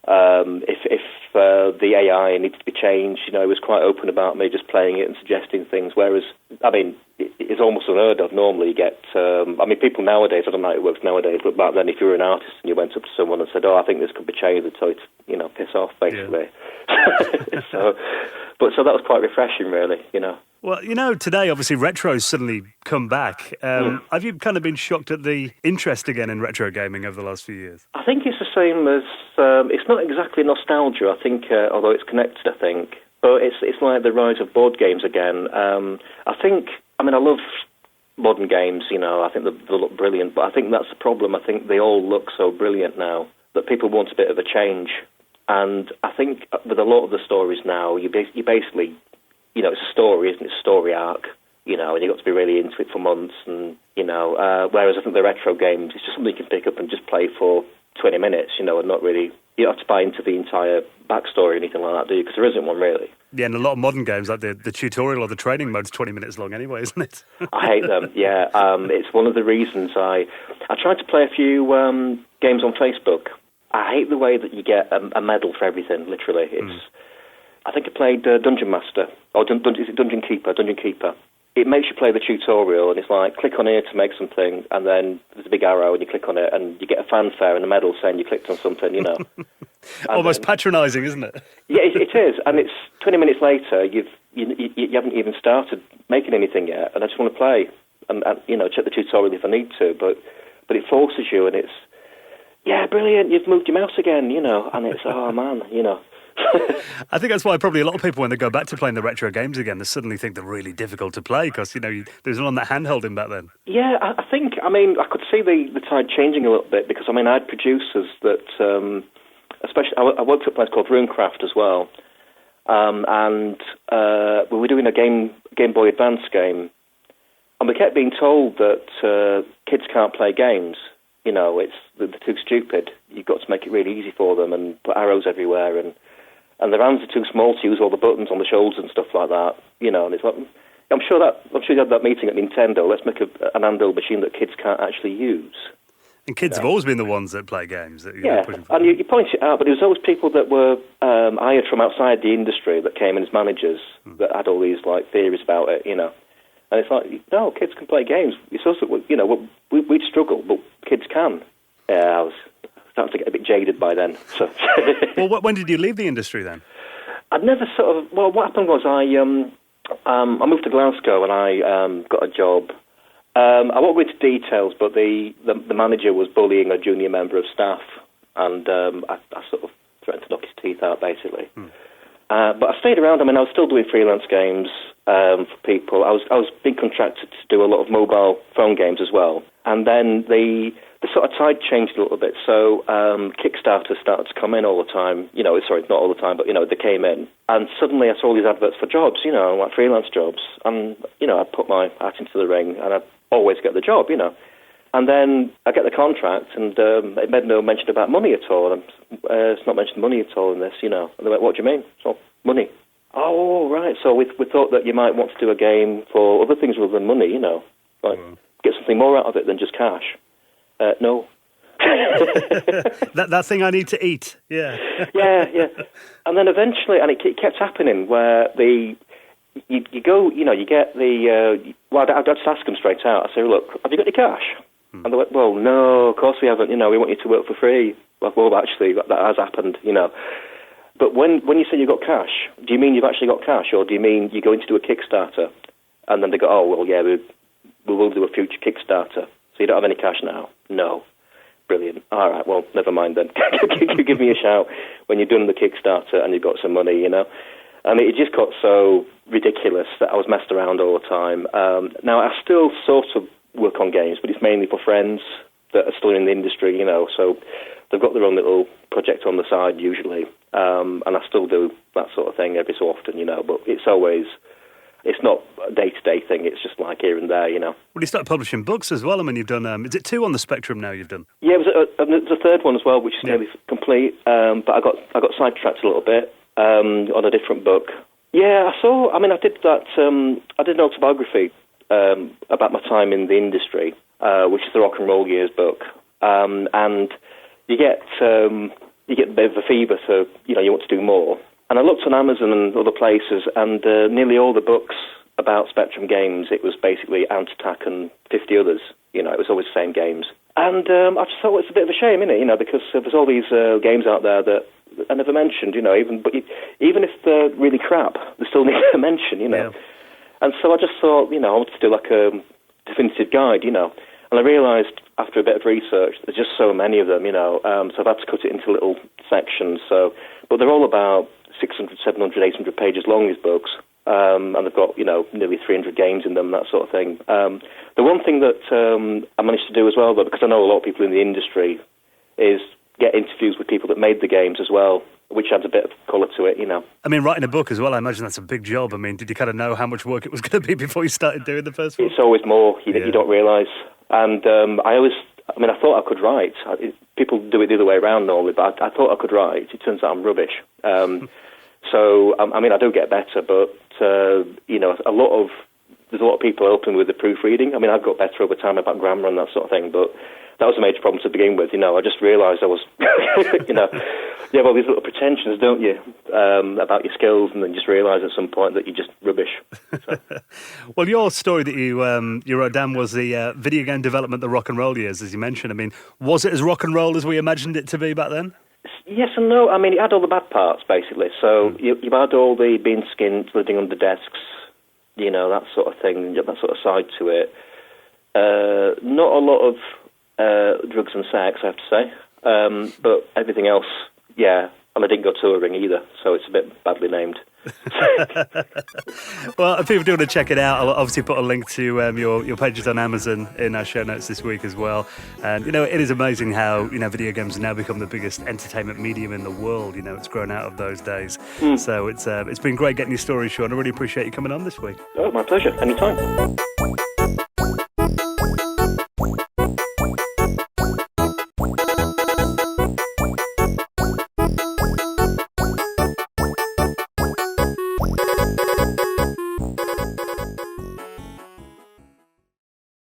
if the AI needed to be changed, he was quite open about me just playing it and suggesting things. Whereas, it's almost unheard of. Normally you get, people nowadays, I don't know how it works nowadays, but back then if you were an artist and you went up to someone and said, I think this could be changed, they'd tell you to, piss off, basically. Yeah. So that was quite refreshing, really, Well, today, obviously, retro's suddenly come back. Have you kind of been shocked at the interest again in retro gaming over the last few years? I think it's the same as, it's not exactly nostalgia, I think, although it's connected, I think. But it's like the rise of board games again. I love modern games, I think they look brilliant, but I think that's the problem. I think they all look so brilliant now that people want a bit of a change. And I think with a lot of the stories now, you basically, it's a story, isn't it? It's a story arc, and you've got to be really into it for months. And, whereas I think the retro games, it's just something you can pick up and just play for 20 minutes, and not really, you don't have to buy into the entire backstory or anything like that, do you? Because there isn't one, really. Yeah, and a lot of modern games, like the tutorial or the training mode's 20 minutes long anyway, isn't it? I hate them, yeah. It's one of the reasons I tried to play a few games on Facebook. I hate the way that you get a medal for everything, literally. I think I played Dungeon Master, or is it Dungeon Keeper? Dungeon Keeper. It makes you play the tutorial, and it's like, click on here to make something, and then there's a big arrow, and you click on it, and you get a fanfare and a medal saying you clicked on something, Almost patronising, isn't it? Yeah, it is, and it's 20 minutes later, you haven't even started making anything yet, and I just want to play, and check the tutorial if I need to, but it forces you, and it's, yeah, brilliant, you've moved your mouse again, and it's, oh man, I think that's why probably a lot of people, when they go back to playing the retro games again, they suddenly think they're really difficult to play because, there's none that hand-holding back then. Yeah, I think, I could see the tide changing a little bit because, I had producers that, especially, I worked at a place called Runecraft as well, and we were doing a Game Boy Advance game, and we kept being told that kids can't play games. They're too stupid. You've got to make it really easy for them and put arrows everywhere, and their hands are too small to use all the buttons on the shoulders and stuff like that. And it's like, I'm sure you had that meeting at Nintendo. Let's make an handheld machine that kids can't actually use. And kids have always been the ones that play games. That and you point it out, but there was always people that were hired from outside the industry that came in as managers that had all these theories about it, And it's like, no, kids can play games. It's also, we'd struggle, but kids can. Yeah, I was starting to get a bit jaded by then. So. Well, when did you leave the industry then? I'd never what happened was I moved to Glasgow and I got a job. I won't go into details, but the manager was bullying a junior member of staff, and I sort of threatened to knock his teeth out, basically. But I stayed around. I was still doing freelance games for people. I was being contracted to do a lot of mobile phone games as well. And then the sort of tide changed a little bit. So Kickstarter started to come in all the time. Sorry, not all the time, but they came in. And suddenly I saw all these adverts for jobs, like freelance jobs. And I put my hat into the ring, and I always get the job, And then I get the contract, and it made no mention about money at all. And it's not mentioned money at all in this, And they went, what do you mean? So, money. Oh, right. So we thought that you might want to do a game for other things other than money, Like, get something more out of it than just cash. No. that thing I need to eat, yeah. yeah. And then eventually, and it kept happening, where you go, you get the... I'd just ask them straight out. I say, look, have you got any cash? And they went, well, no, of course we haven't. We want you to work for free. Well, actually, that has happened, But when you say you've got cash, do you mean you've actually got cash, or do you mean you're going to do a Kickstarter? And then they go, oh, well, yeah, we will do a future Kickstarter. So you don't have any cash now? No. Brilliant. All right, well, never mind then. Give me a shout when you're done the Kickstarter and you've got some money, And it just got so ridiculous that I was messed around all the time. Now, I still sort of work on games, but it's mainly for friends that are still in the industry, so they've got their own little project on the side usually, and I still do that sort of thing every so often, but it's always, It's not a day-to-day thing. It's just like here and there, you know. Well, you started publishing books as well. I mean, you've done, is it 2 on the spectrum now you've done? Yeah, there's a third one as well, which is nearly complete. But I got sidetracked a little bit on a different book. Yeah, I did that. I did an autobiography about my time in the industry, which is the Rock and Roll Years book, and you get a bit of a fever, so you want to do more. And I looked on Amazon and other places, and nearly all the books about Spectrum games, it was basically Ant Attack and 50 others. It was always the same games. And I just thought it's a bit of a shame, innit? Because there's all these games out there that I never mentioned, even if they're really crap, they still need a mention, Yeah. And so I just thought, I wanted to do like a definitive guide, And I realised after a bit of research, there's just so many of them, so I've had to cut it into little sections. But they're all about 600, 700, 800 pages long, these books. And they've got, nearly 300 games in them, that sort of thing. The one thing that I managed to do as well, though, because I know a lot of people in the industry, is get interviews with people that made the games as well, which adds a bit of colour to it, I mean, writing a book as well, I imagine that's a big job. I mean, did you kind of know how much work it was going to be before you started doing the first one? It's always more, you don't realise. And I thought I could write. People do it the other way around normally, but I thought I could write. It turns out I'm rubbish. So, I do get better, but, there's a lot of people helping with the proofreading. I've got better over time about grammar and that sort of thing, but that was a major problem to begin with. I just realised I was, you have all these little pretensions, don't you, about your skills, and then just realise at some point that you're just rubbish. So. Well, your story that you wrote down was the video game development, the rock and roll years, as you mentioned. I mean, was it as rock and roll as we imagined it to be back then? Yes and no. It had all the bad parts, basically. So you had all the being skint, living under desks, that sort of thing, that sort of side to it. Not a lot of drugs and sex, I have to say. But everything else, yeah. And I didn't go touring either, so it's a bit badly named. Well, if people do want to check it out, I'll obviously put a link to your pages on Amazon in our show notes this week as well. And it is amazing how video games have now become the biggest entertainment medium in the world. It's grown out of those days. So it's been great getting your story, Sean. I really appreciate you coming on this week. Oh, my pleasure. Anytime.